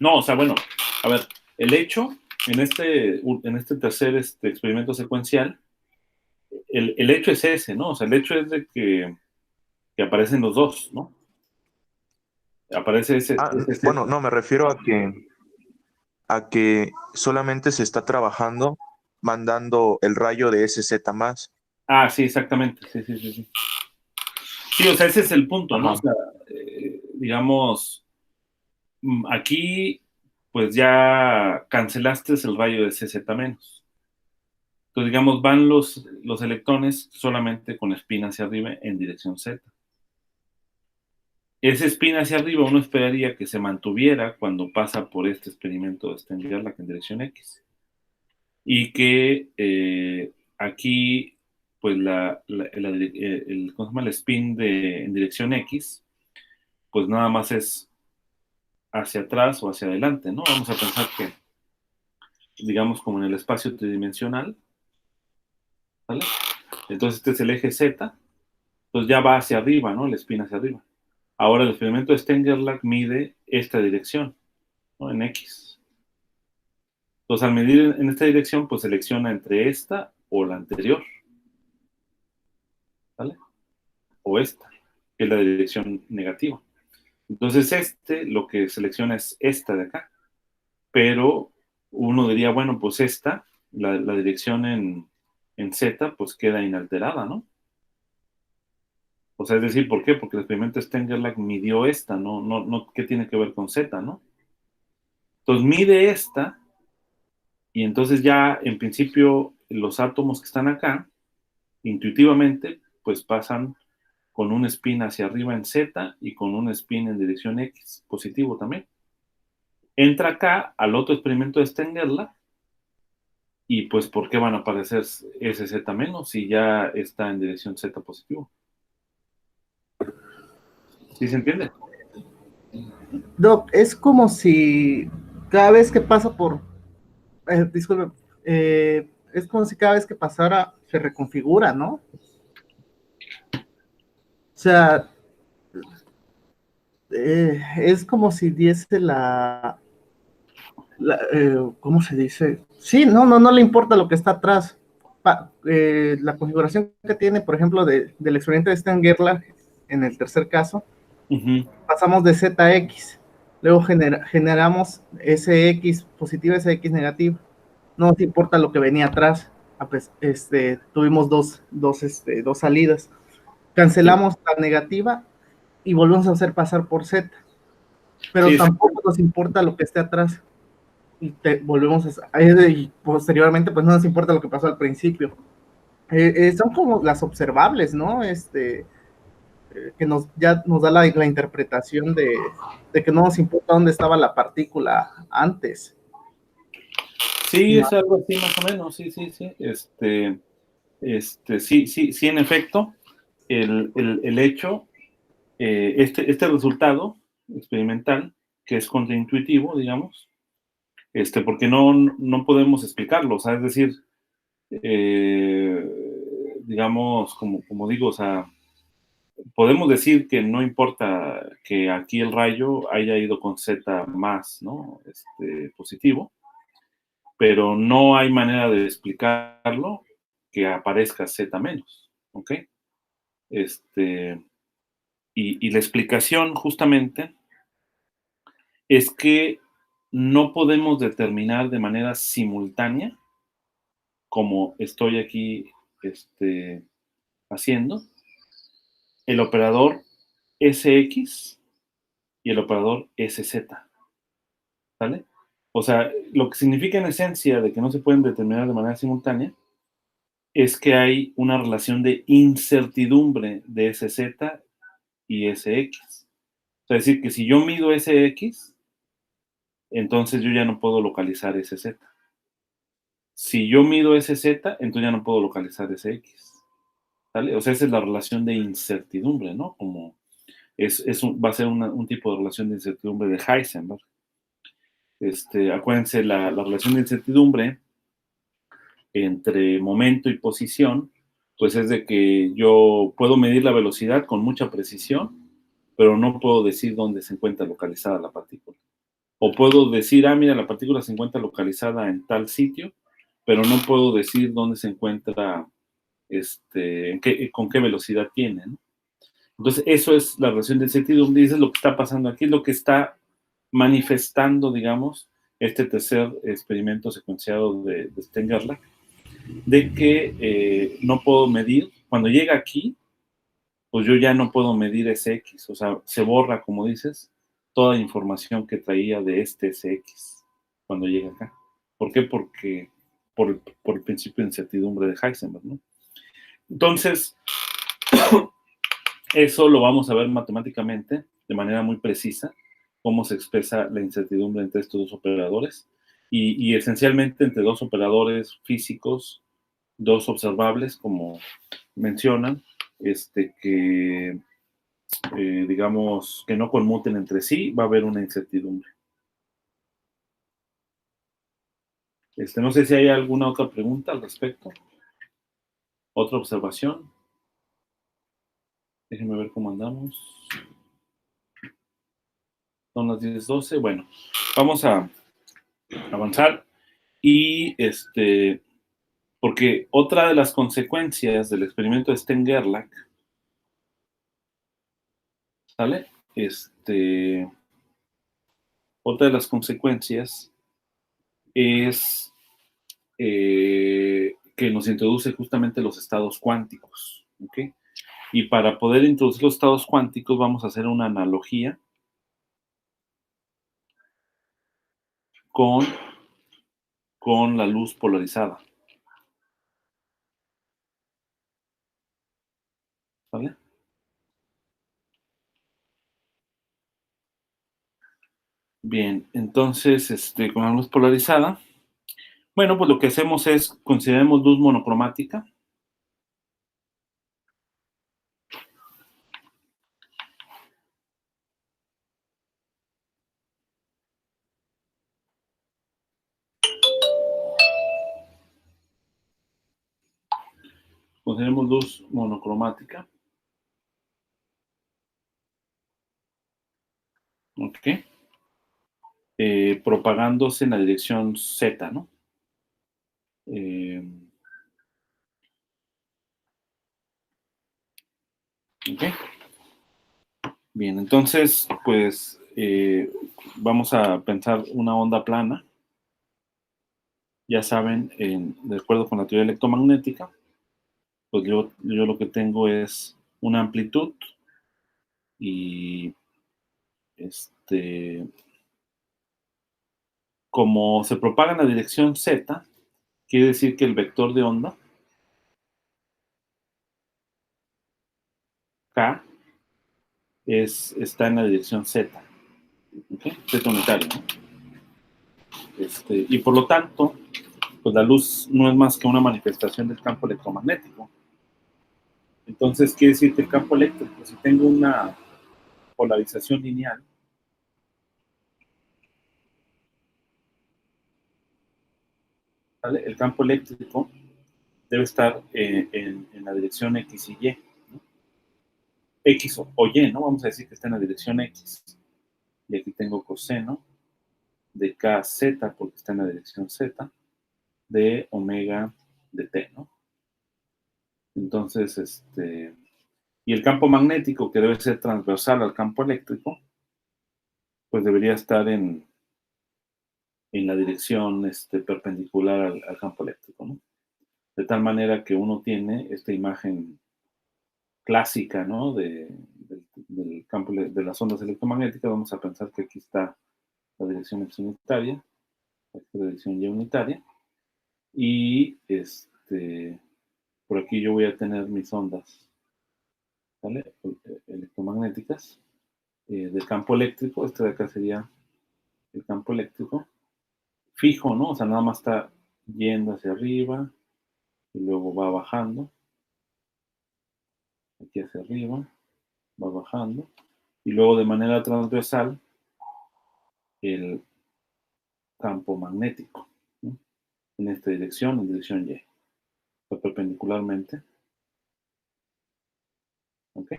No, o sea, bueno, a ver, el hecho en este tercer experimento secuencial, el hecho es ese, ¿no? O sea, el hecho es de que aparecen los dos, ¿no? Aparece ese. Bueno, no, me refiero a que solamente se está trabajando mandando el rayo de SZ más. Ah, sí, exactamente. Sí. Sí, o sea, ese es el punto, ¿no? Ajá. O sea, digamos, aquí, pues ya cancelaste el rayo de CZ menos. Entonces, digamos, van los electrones solamente con spin hacia arriba en dirección Z. Ese spin hacia arriba uno esperaría que se mantuviera cuando pasa por este experimento de Steng-Gerlach en dirección X. Y que aquí, pues ¿cómo se llama? El spin en dirección X, pues nada más es hacia atrás o hacia adelante, ¿no? Vamos a pensar que, digamos, como en el espacio tridimensional, ¿vale? Entonces este es el eje Z, entonces ya va hacia arriba, ¿no? El spin hacia arriba. Ahora el experimento de Steng-Gerlach mide esta dirección, ¿no? En X. Entonces al medir en esta dirección, pues selecciona entre esta o la anterior, ¿vale? O esta, que es la dirección negativa. Entonces lo que selecciona es esta de acá. Pero uno diría, bueno, pues la dirección en Z, pues queda inalterada, ¿no? O sea, es decir, ¿por qué? Porque el experimento Steng-Gerlach midió esta, no, ¿qué tiene que ver con Z, no? Entonces mide esta, y entonces ya, en principio, los átomos que están acá, intuitivamente, pues pasan con un spin hacia arriba en Z y con un spin en dirección X, positivo también. Entra acá al otro experimento de Steng-Gerlach, y pues, ¿por qué van a aparecer SZ menos si ya está en dirección Z positivo? ¿Sí se entiende? Doc, es como si cada vez que pasa por, disculpe, es como si cada vez que pasara se reconfigura, ¿no? O sea, es como si diese ¿cómo se dice? Sí, no le importa lo que está atrás. La configuración que tiene, por ejemplo, del experimento de Steng-Gerlach, en el tercer caso, pasamos de ZX, luego generamos SX positivo, SX negativo. No nos importa lo que venía atrás. Tuvimos dos salidas. Cancelamos la negativa y volvemos a hacer pasar por Z. pero Sí, tampoco nos importa lo que esté atrás. Y volvemos y posteriormente, pues no nos importa lo que pasó al principio. Son como las observables, ¿no? Que ya nos da la interpretación de que no nos importa dónde estaba la partícula antes. sí, es algo así más o menos, sí, sí, sí. Sí, sí, sí, en efecto, el hecho, este resultado experimental, que es contraintuitivo, digamos, porque no podemos explicarlo, o sea, es decir, digamos, como digo, o sea, podemos decir que no importa que aquí el rayo haya ido con Z más, ¿no? Positivo, pero no hay manera de explicarlo que aparezca Z menos, ¿ok? Y la explicación justamente es que no podemos determinar de manera simultánea, como estoy aquí haciendo, el operador SX y el operador SZ, ¿vale? O sea, lo que significa en esencia de que no se pueden determinar de manera simultánea es que hay una relación de incertidumbre de SZ y SX. O sea, es decir, que si yo mido SX, entonces yo ya no puedo localizar SZ. Si yo mido SZ, entonces ya no puedo localizar SX. ¿Vale? O sea, esa es la relación de incertidumbre, ¿no? Como va a ser un tipo de relación de incertidumbre de Heisenberg. Acuérdense, la relación de incertidumbre entre momento y posición, pues es de que yo puedo medir la velocidad con mucha precisión, pero no puedo decir dónde se encuentra localizada la partícula. O puedo decir, mira, la partícula se encuentra localizada en tal sitio, pero no puedo decir dónde se encuentra, con qué velocidad tiene, ¿no? Entonces, eso es la relación de incertidumbre, y eso es lo que está pasando aquí, es lo que está manifestando, digamos, este tercer experimento secuenciado de Stenger-Lach, de que no puedo medir, cuando llega aquí, pues yo ya no puedo medir SX, o sea, se borra, como dices, toda información que traía de SX cuando llega acá. ¿Por qué? Porque por el principio de incertidumbre de Heisenberg, ¿no? Entonces, eso lo vamos a ver matemáticamente de manera muy precisa, cómo se expresa la incertidumbre entre estos dos operadores y esencialmente entre dos operadores físicos, dos observables, como mencionan, que digamos que no conmuten entre sí, va a haber una incertidumbre. No sé si hay alguna otra pregunta al respecto. ¿Otra observación? Déjenme ver cómo andamos. Son las 10:12. Bueno, vamos a avanzar. Y porque otra de las consecuencias del experimento de Stenger-Lach, ¿sale? Otra de las consecuencias es que nos introduce justamente los estados cuánticos, ¿ok? Y para poder introducir los estados cuánticos vamos a hacer una analogía con la luz polarizada, ¿vale? Bien, entonces, con la luz polarizada, bueno, pues lo que hacemos es, consideremos luz monocromática. Consideremos luz monocromática. ¿Ok? Propagándose en la dirección Z, ¿no? ¿Ok? Bien, entonces, pues vamos a pensar una onda plana. Ya saben, de acuerdo con la teoría electromagnética, pues yo lo que tengo es una amplitud y como se propaga en la dirección Z, quiere decir que el vector de onda K está en la dirección Z, ¿okay? Z unitario, ¿no? Y por lo tanto, pues la luz no es más que una manifestación del campo electromagnético. Entonces quiere decir que el campo eléctrico, si tengo una polarización lineal, ¿vale? El campo eléctrico debe estar en la dirección X y Y, ¿no? X o Y, ¿no? Vamos a decir que está en la dirección X. Y aquí tengo coseno de KZ, porque está en la dirección Z, de omega de T, ¿no? Entonces, y el campo magnético, que debe ser transversal al campo eléctrico, pues debería estar en la dirección perpendicular al campo eléctrico, ¿no? De tal manera que uno tiene esta imagen clásica, ¿no? Del campo de las ondas electromagnéticas. Vamos a pensar que aquí está la dirección X unitaria, aquí la dirección Y unitaria, y por aquí yo voy a tener mis ondas, ¿vale? Electromagnéticas del campo eléctrico. Este de acá sería el campo eléctrico fijo, ¿no? O sea, nada más está yendo hacia arriba y luego va bajando, aquí hacia arriba, va bajando, y luego de manera transversal el campo magnético, ¿no? En esta dirección, en dirección Y, o perpendicularmente, ¿ok?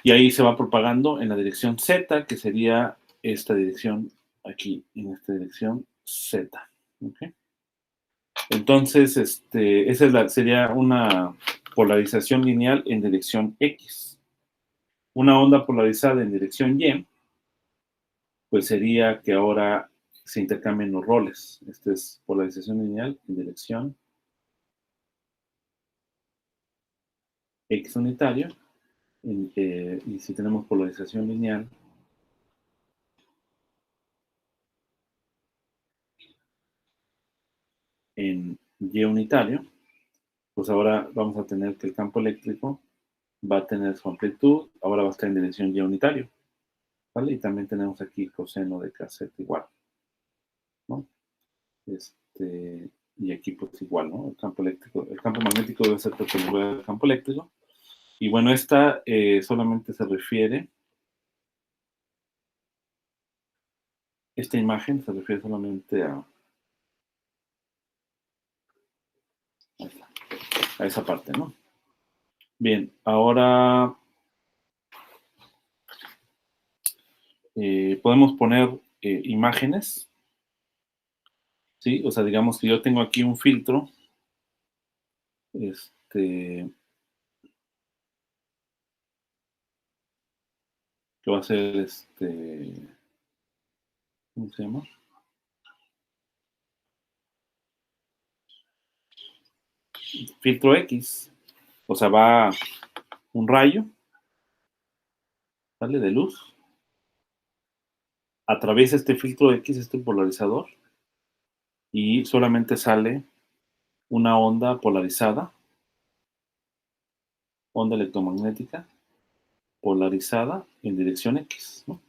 Y ahí se va propagando en la dirección Z, que sería esta dirección aquí, en esta dirección Z, ¿ok? Entonces, esa sería una polarización lineal en dirección X. Una onda polarizada en dirección Y, pues sería que ahora se intercambien los roles. Esta es polarización lineal en dirección X unitario. Y si tenemos polarización lineal en Y unitario, pues ahora vamos a tener que el campo eléctrico va a tener su amplitud, ahora va a estar en dirección Y unitario, ¿vale? Y también tenemos aquí coseno de KZ igual, ¿no? Y aquí pues igual, ¿no? El campo eléctrico, el campo magnético debe ser perpendicular al campo eléctrico. Y bueno, esta solamente se refiere, esta imagen se refiere solamente a esa parte, ¿no? Bien, ahora podemos poner imágenes, ¿sí? O sea, digamos que yo tengo aquí un filtro, que va a ser ¿cómo se llama? Filtro X. O sea, va un rayo, ¿vale? De luz. Atraviesa este filtro X, este polarizador, y solamente sale una onda polarizada, onda electromagnética, polarizada en dirección X, ¿no?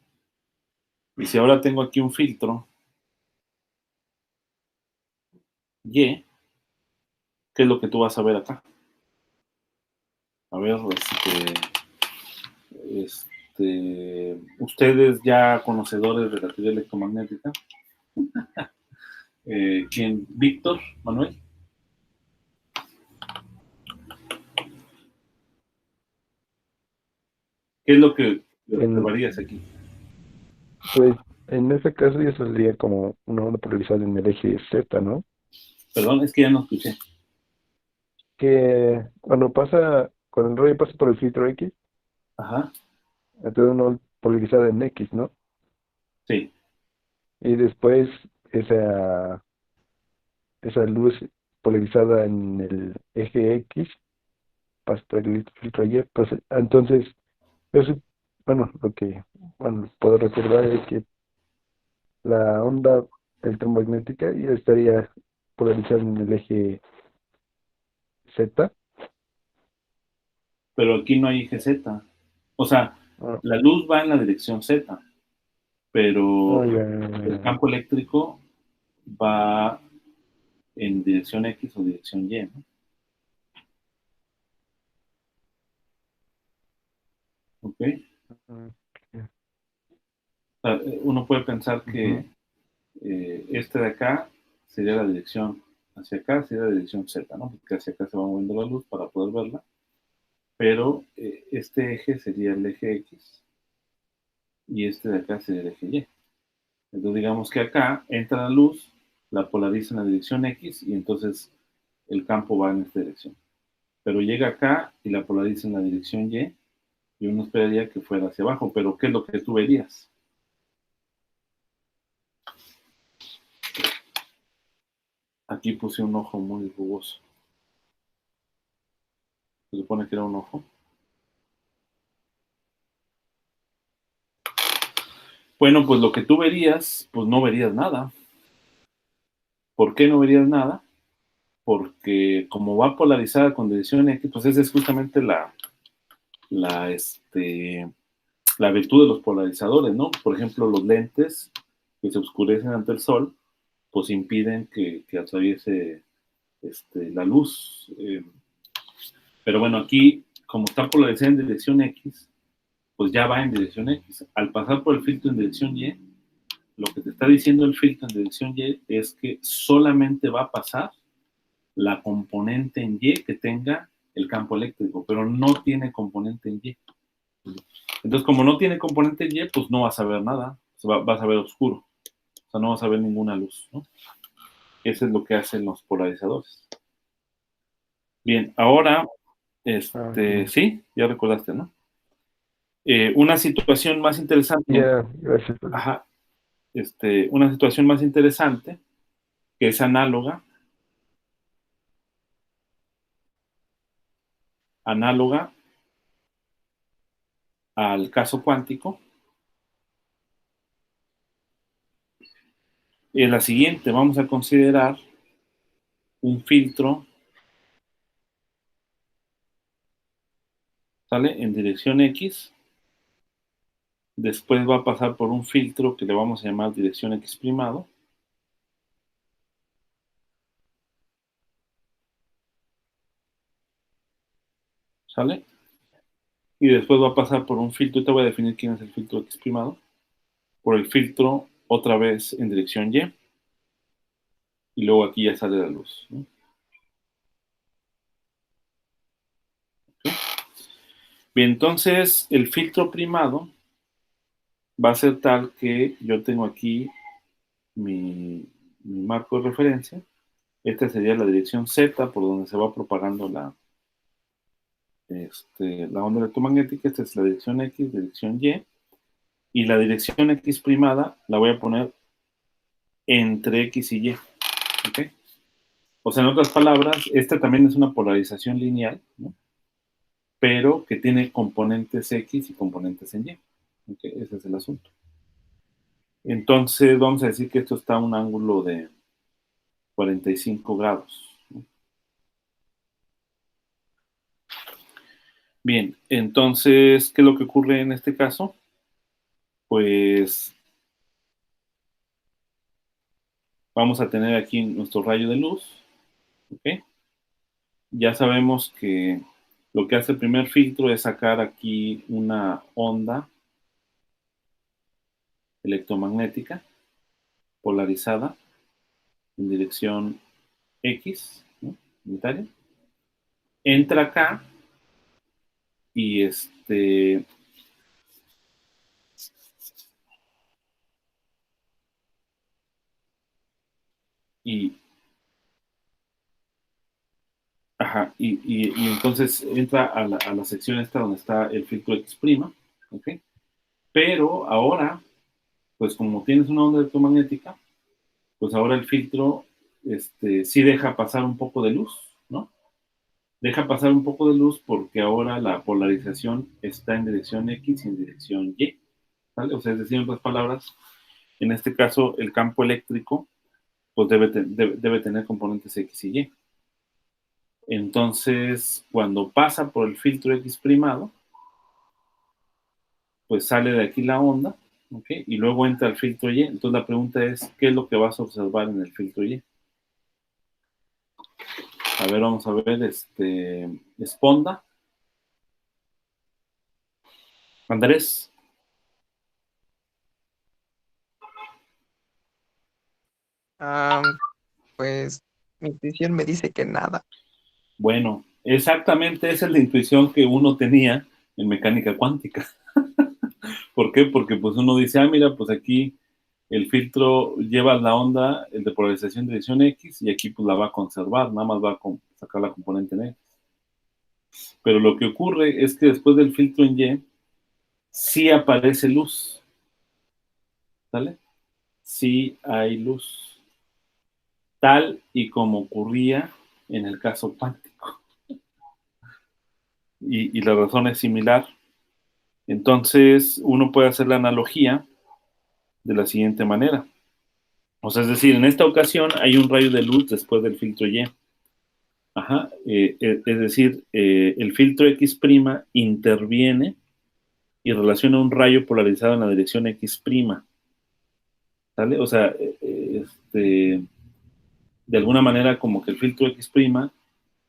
Y si ahora tengo aquí un filtro Y, ¿qué es lo que tú vas a ver acá? A ver, ustedes ya conocedores de la teoría electromagnética, ¿quién? Víctor, Manuel. ¿Qué es lo que observarías aquí? Pues en ese caso ya saldría como una onda polarizada en el eje Z, ¿no? Perdón, es que ya no escuché. Que cuando el rollo pasa por el filtro X, Ajá, entonces una onda polarizada en X, ¿no? sí, Y después esa luz polarizada en el eje X pasa por el filtro Y, pues entonces yo bueno, puedo recordar es que la onda electromagnética ya estaría polarizada en el eje Z. Pero aquí no hay eje Z. O sea, Ah, la luz va en la dirección Z, pero ya, el campo eléctrico va en dirección X o dirección Y, ¿no? ¿Ok? ya. O sea, uno puede pensar Ujú. que este de acá sería la dirección hacia acá, sería la dirección Z, ¿no? Porque hacia acá se va moviendo la luz para poder verla, pero este eje sería el eje X y este de acá sería el eje Y. Entonces digamos que acá entra la luz, la polariza en la dirección X y entonces el campo va en esta dirección. Pero llega acá y la polariza en la dirección y uno esperaría que fuera hacia abajo, pero ¿qué es lo que tú verías? Aquí puse un ojo muy rugoso. Se supone que era un ojo. Bueno, pues lo que tú verías, pues no verías nada. ¿Por qué no verías nada? Porque como va polarizada con dirección X, pues esa es justamente la, este, la virtud de los polarizadores, ¿no? Por ejemplo, los lentes que se oscurecen ante el sol, pues impiden que atraviese la luz. Pero bueno, aquí, como está polarizada en dirección X, pues ya va en dirección X. Al pasar por el filtro en dirección Y, lo que te está diciendo el filtro en dirección Y es que solamente va a pasar la componente en Y que tenga el campo eléctrico, pero no tiene componente en Y. Entonces, como no tiene componente en Y, pues no vas a ver nada, vas a ver oscuro, o sea, no vas a ver ninguna luz, ¿no? Eso es lo que hacen los polarizadores. Bien, ahora, Ok. sí, ya recordaste, ¿no? Una situación más interesante, Ya, gracias. ajá, una situación más interesante, que es análoga al caso cuántico, es la siguiente. Vamos a considerar un filtro, ¿sale? En dirección X. Después va a pasar por un filtro que le vamos a llamar dirección X primado. ¿Sale? Y después va a pasar por un filtro, te voy a definir quién es el filtro X primado, por el filtro otra vez en dirección Y, y luego aquí ya sale la luz, ¿no? ¿Sí? Bien, entonces el filtro primado va a ser tal que yo tengo aquí mi marco de referencia. Esta sería la dirección Z por donde se va propagando la onda electromagnética. Esta es la dirección X, dirección y la dirección X primada la voy a poner entre X y Y. ¿Ok? O sea, en otras palabras, esta también es una polarización lineal, ¿no? Pero que tiene componentes X y componentes en Y. ¿Ok? Ese es el asunto. Entonces, vamos a decir que esto está a un ángulo de 45 grados. ¿No? Bien, entonces, ¿qué es lo que ocurre en este caso? Pues vamos a tener aquí nuestro rayo de luz. ¿Ok? Ya sabemos que lo que hace el primer filtro es sacar aquí una onda electromagnética polarizada en dirección X, ¿no? Unitaria. Entra acá y y, ajá, y entonces entra a la sección esta donde está el filtro X', ¿ok? Pero ahora, pues como tienes una onda electromagnética, pues ahora el filtro sí deja pasar un poco de luz, ¿no? Deja pasar un poco de luz porque ahora la polarización está en dirección X y en dirección Y, ¿vale? O sea, es decir, en otras palabras, en este caso el campo eléctrico pues debe tener componentes X y Y. Entonces, cuando pasa por el filtro X primado, pues sale de aquí la onda, ¿ok? Y luego entra al filtro Y. Entonces la pregunta es, ¿qué es lo que vas a observar en el filtro Y? A ver, vamos a ver, Esponda. Andrés. Ah, pues mi intuición me dice que nada. Bueno, exactamente esa es la intuición que uno tenía en mecánica cuántica. ¿Por qué? Porque pues uno dice, mira, pues aquí el filtro lleva la onda, el de polarización de dirección X, y aquí pues la va a conservar, nada más va a sacar la componente en X. Pero lo que ocurre es que después del filtro en Y, sí aparece luz, ¿sale? Sí hay luz, tal y como ocurría en el caso cuántico. Y la razón es similar. Entonces, uno puede hacer la analogía de la siguiente manera. O sea, es decir, en esta ocasión hay un rayo de luz después del filtro Y. Ajá, es decir, el filtro X' interviene y relaciona un rayo polarizado en la dirección X', ¿sale? O sea, de alguna manera como que el filtro X'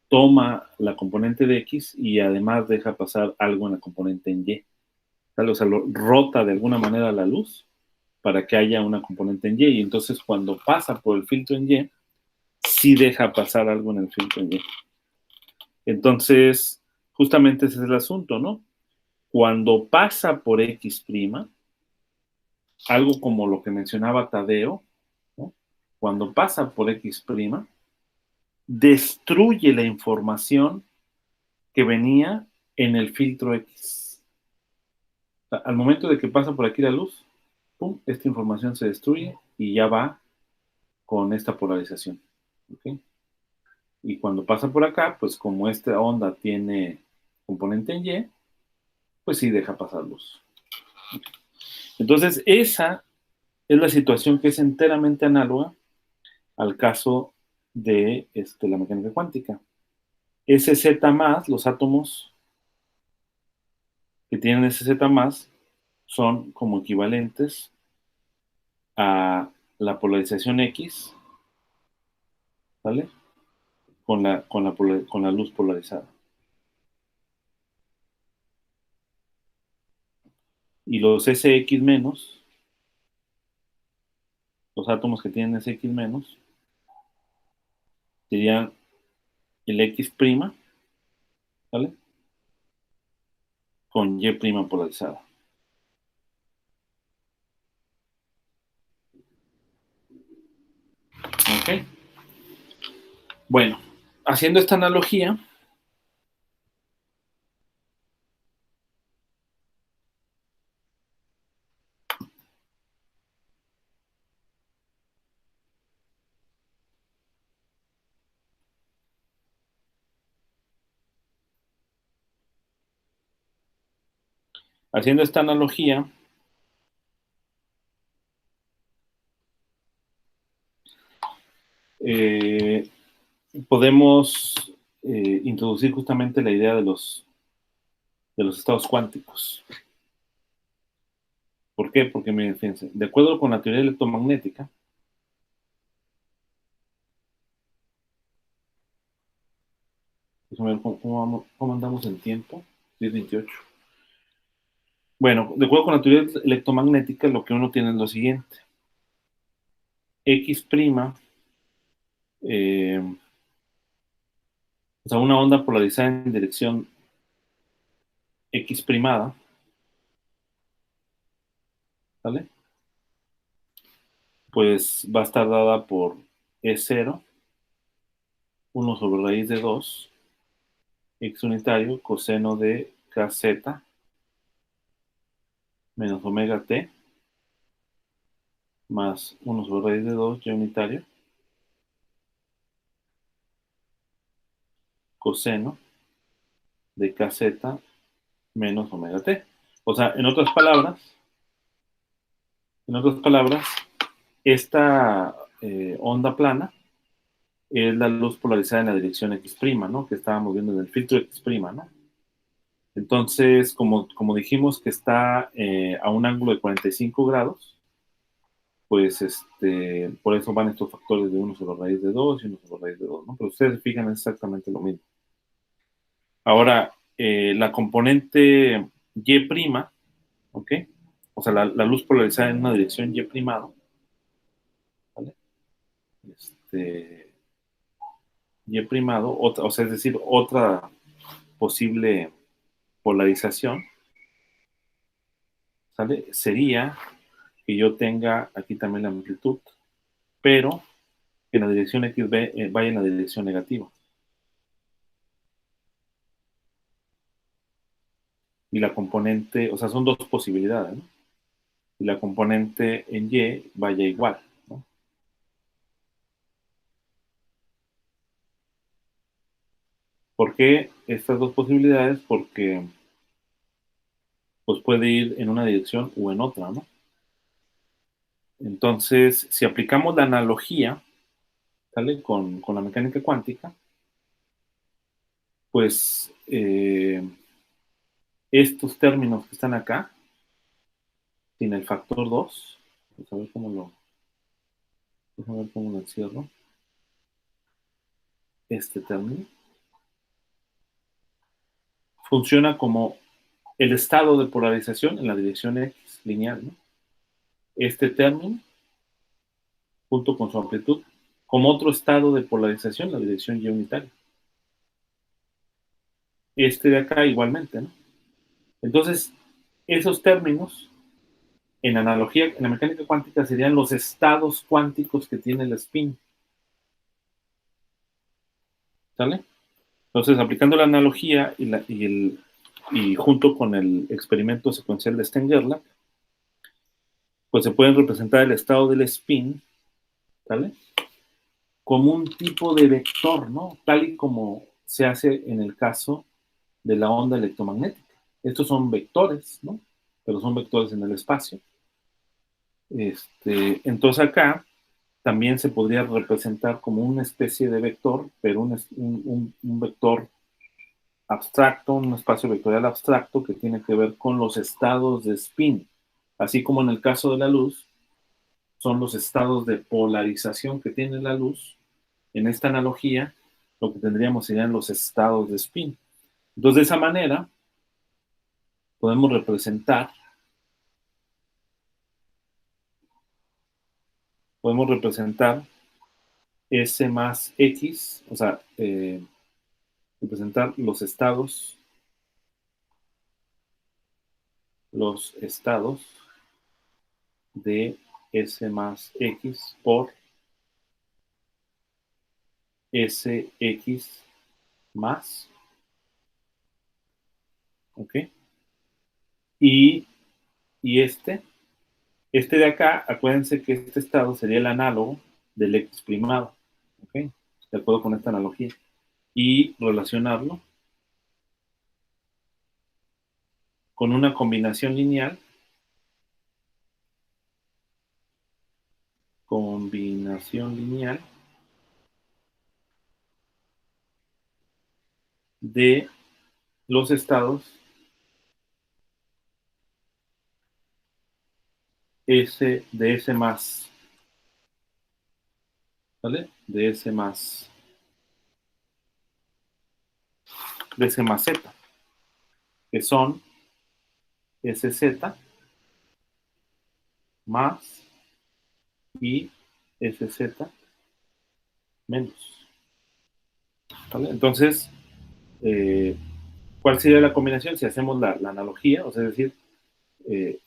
toma la componente de X y además deja pasar algo en la componente en Y, ¿sale? O sea, rota de alguna manera la luz para que haya una componente en Y, y entonces cuando pasa por el filtro en Y, sí deja pasar algo en el filtro en Y. Entonces, justamente ese es el asunto, ¿no? Cuando pasa por X', algo como lo que mencionaba Tadeo, ¿no? Cuando pasa por X', destruye la información que venía en el filtro X. O sea, al momento de que pasa por aquí la luz, ¡pum!, esta información se destruye y ya va con esta polarización. ¿Ok? Y cuando pasa por acá, pues como esta onda tiene componente en Y, pues sí deja pasar luz. Entonces, esa es la situación que es enteramente análoga al caso de la mecánica cuántica. Ese Z más, los átomos que tienen ese Z más, son como equivalentes a la polarización X, ¿vale? Con la luz polarizada. Y los SX menos, los átomos que tienen SX menos, serían el X', ¿vale? Con Y' polarizada. ¿Ok? Bueno, haciendo esta analogía, haciendo esta analogía, podemos introducir justamente la idea de los estados cuánticos. ¿Por qué? Porque, miren, fíjense, de acuerdo con la teoría electromagnética, déjame ver cómo andamos en tiempo, 10:28. Bueno, de acuerdo con la teoría electromagnética, lo que uno tiene es lo siguiente. X', o sea, una onda polarizada en dirección X', ¿vale? Pues va a estar dada por E0, 1 sobre raíz de 2, x unitario, coseno de kz, menos omega t, más 1 sobre raíz de 2, y unitario, coseno de kz menos omega t. O sea, en otras palabras, esta onda plana es la luz polarizada en la dirección X', ¿no? Que estábamos viendo en el filtro X', ¿no? Entonces, como dijimos que está a un ángulo de 45 grados, pues por eso van estos factores de 1 sobre raíz de 2 y 1 sobre raíz de 2, ¿no? Pero ustedes se fijan, es exactamente lo mismo. Ahora, la componente Y', ¿ok? O sea, la luz polarizada en una dirección Y', ¿vale? Y', otra, o sea, es decir, otra posible polarización, ¿sale? Sería que yo tenga aquí también la amplitud, pero que en la dirección X vaya en la dirección negativa. Y la componente, o sea, son dos posibilidades, ¿no? Y la componente en Y vaya igual, ¿no? ¿Por qué estas dos posibilidades? Porque pues puede ir en una dirección o en otra, ¿no? Entonces, si aplicamos la analogía, ¿sale? Con la mecánica cuántica, pues estos términos que están acá, sin el factor 2, vamos a ver cómo lo encierro. Este término funciona como el estado de polarización en la dirección X lineal, ¿no? Este término, junto con su amplitud, como otro estado de polarización en la dirección Y unitaria. Este de acá igualmente, ¿no? Entonces, esos términos, en analogía, en la mecánica cuántica, serían los estados cuánticos que tiene el spin. ¿Sale? Entonces, aplicando la analogía y junto con el experimento secuencial de Stern-Gerlach, pues se pueden representar el estado del spin, ¿sale? Como un tipo de vector, ¿no? Tal y como se hace en el caso de la onda electromagnética. Estos son vectores, ¿no? Pero son vectores en el espacio. Entonces acá también se podría representar como una especie de vector, pero un vector abstracto, un espacio vectorial abstracto que tiene que ver con los estados de spin, así como en el caso de la luz, son los estados de polarización que tiene la luz. En esta analogía, lo que tendríamos serían los estados de spin. Entonces, de esa manera, podemos representar S más X, o sea, representar los estados de S más X por SX más, ¿ok? Y este de acá, acuérdense que este estado sería el análogo del X primado, ¿ok? De acuerdo con esta analogía. Y relacionarlo con una combinación lineal de los estados de S más, ¿vale? De S más Z, que son SZ más y SZ menos, ¿vale? Entonces, ¿cuál sería la combinación? Si hacemos la analogía, o sea, es decir,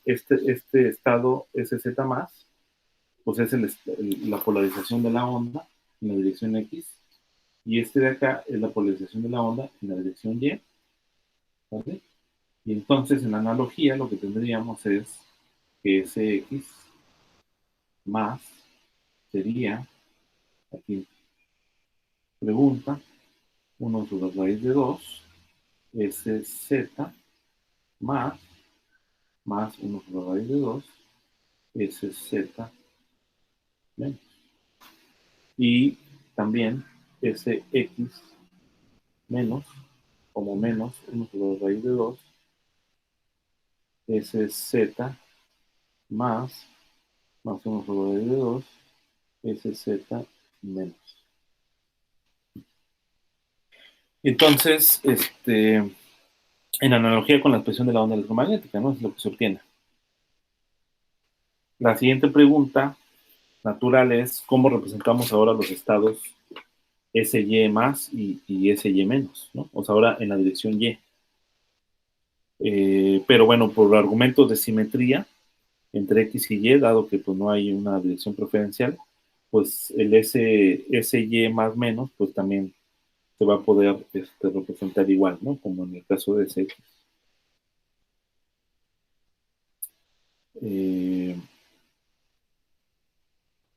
este estado SZ más, pues es la polarización de la onda en la dirección X, y este de acá es la polarización de la onda en la dirección Y, ¿vale? Y entonces en la analogía lo que tendríamos es que SX más sería, aquí pregunta, 1 sobre raíz de 2, sz más 1 sobre raíz de 2, sz menos. Y también sx menos, como menos 1 sobre raíz de 2, sz más 1 sobre raíz de 2, sz menos. Entonces, en analogía con la expresión de la onda electromagnética, ¿no? Es lo que se obtiene. La siguiente pregunta natural es cómo representamos ahora los estados SY más y SY menos, ¿no? O sea, ahora en la dirección Y. Pero bueno, por argumentos de simetría entre X y Y, dado que pues, no hay una dirección preferencial, pues el SY más menos, pues también se va a poder representar igual, ¿no? Como en el caso de SX.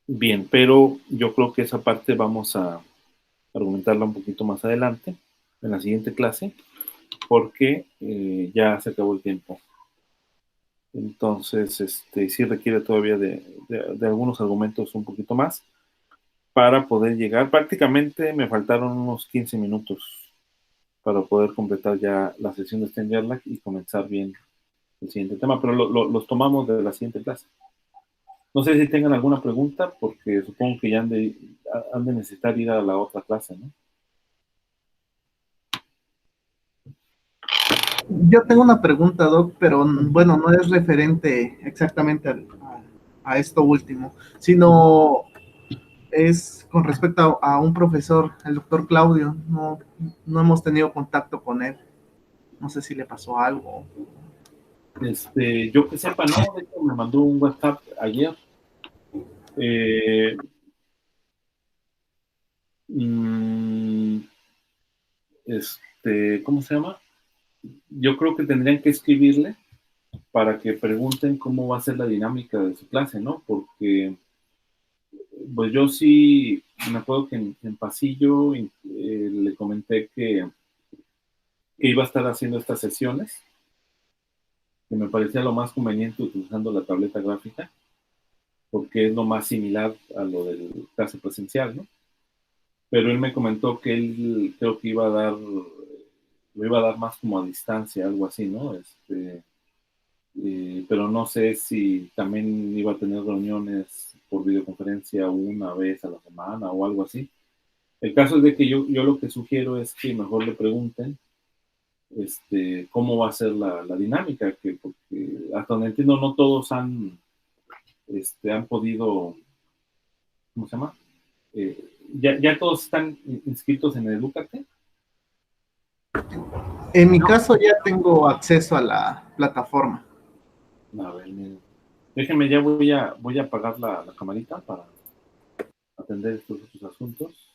Bien, pero yo creo que esa parte vamos a argumentarla un poquito más adelante, en la siguiente clase, porque ya se acabó el tiempo. Entonces, sí requiere todavía de algunos argumentos un poquito más para poder llegar. Prácticamente me faltaron unos 15 minutos para poder completar ya la sesión de STEM-YARLAC y comenzar bien el siguiente tema, pero los tomamos de la siguiente clase. No sé si tengan alguna pregunta, porque supongo que ya han de necesitar ir a la otra clase, ¿no? Yo tengo una pregunta, Doc, pero bueno, no es referente exactamente a esto último, sino es con respecto a un profesor, el doctor Claudio. No hemos tenido contacto con él. No sé si le pasó algo. Yo que sepa, no, de hecho me mandó un WhatsApp ayer. ¿Cómo se llama? Yo creo que tendrían que escribirle para que pregunten cómo va a ser la dinámica de su clase, ¿no? Porque, pues yo sí me acuerdo que en pasillo le comenté que iba a estar haciendo estas sesiones, que me parecía lo más conveniente utilizando la tableta gráfica, porque es lo más similar a lo del clase presencial, ¿no? Pero él me comentó que él creo que lo iba a dar más como a distancia, algo así, ¿no? Pero no sé si también iba a tener reuniones por videoconferencia una vez a la semana o algo así. El caso es de que yo lo que sugiero es que mejor le pregunten cómo va a ser la dinámica, porque hasta donde entiendo no todos han podido, ¿cómo se llama? Ya todos están inscritos en Edúcate. En mi caso ya tengo acceso a la plataforma. A ver, miren. Déjenme, ya voy a apagar la camarita para atender estos otros asuntos.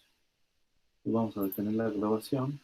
Y vamos a detener la grabación.